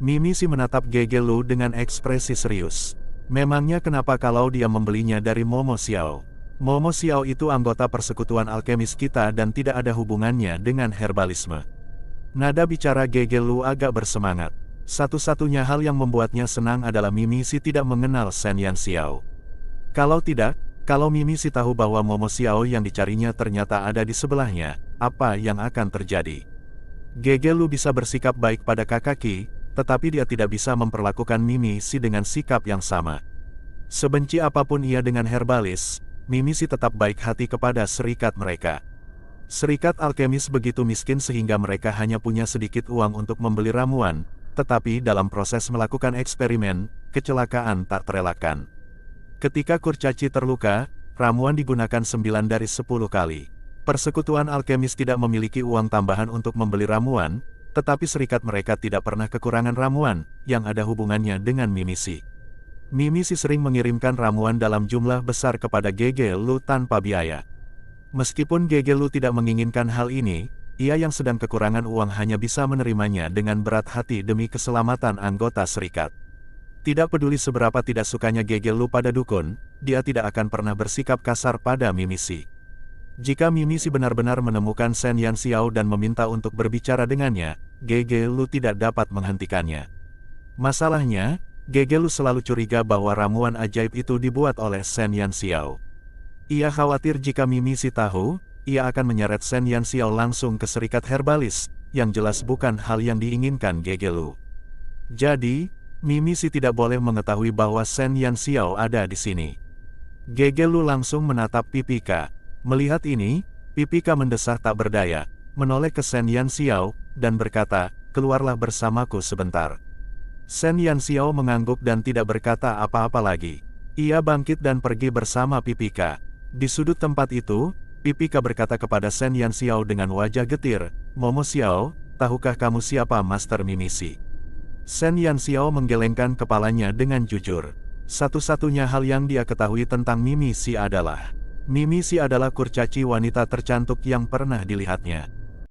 Mimisi menatap Gegelu dengan ekspresi serius. Memangnya kenapa kalau dia membelinya dari Momo Xiao? Momo Xiao itu anggota persekutuan alkemis kita dan tidak ada hubungannya dengan herbalisme. Nada bicara Gegelu agak bersemangat. Satu-satunya hal yang membuatnya senang adalah Mimisi tidak mengenal Shen Yanxiao. Kalau Mimisi tahu bahwa Momo Xiao yang dicarinya ternyata ada di sebelahnya, apa yang akan terjadi? Gegelu bisa bersikap baik pada Kakaki, tetapi dia tidak bisa memperlakukan Mimisi dengan sikap yang sama. Sebenci apapun ia dengan herbalis, Mimisi tetap baik hati kepada serikat mereka. Serikat alkemis begitu miskin sehingga mereka hanya punya sedikit uang untuk membeli ramuan, tetapi dalam proses melakukan eksperimen, kecelakaan tak terelakkan. Ketika kurcaci terluka, ramuan digunakan 9 dari 10 kali. Persekutuan alkemis tidak memiliki uang tambahan untuk membeli ramuan, tetapi serikat mereka tidak pernah kekurangan ramuan yang ada hubungannya dengan Mimisi. Mimisi sering mengirimkan ramuan dalam jumlah besar kepada Gegelu tanpa biaya. Meskipun Gegelu tidak menginginkan hal ini, ia yang sedang kekurangan uang hanya bisa menerimanya dengan berat hati demi keselamatan anggota serikat. Tidak peduli seberapa tidak sukanya Gegelu pada dukun, dia tidak akan pernah bersikap kasar pada Mimisi. Jika Mimisi benar-benar menemukan Shen Yanxiao dan meminta untuk berbicara dengannya, Gegelu tidak dapat menghentikannya. Masalahnya, Gegelu selalu curiga bahwa ramuan ajaib itu dibuat oleh Shen Yanxiao. Ia khawatir jika Mimisi tahu, ia akan menyeret Shen Yanxiao langsung ke serikat herbalis, yang jelas bukan hal yang diinginkan Gegelu. Jadi, Mimisi tidak boleh mengetahui bahwa Shen Yanxiao ada di sini. Gegelu langsung menatap Pipika. Melihat ini, Pipika mendesah tak berdaya, menoleh ke Shen Yanxiao, dan berkata, "Keluarlah bersamaku sebentar." Shen Yanxiao mengangguk dan tidak berkata apa-apa lagi. Ia bangkit dan pergi bersama Pipika. Di sudut tempat itu, Pipika berkata kepada Shen Yanxiao dengan wajah getir, "Momo Xiao, tahukah kamu siapa Master Mimisi?" Shen Yanxiao menggelengkan kepalanya dengan jujur. Satu-satunya hal yang dia ketahui tentang Mimi Si adalah, Mimi Si adalah kurcaci wanita tercantik yang pernah dilihatnya.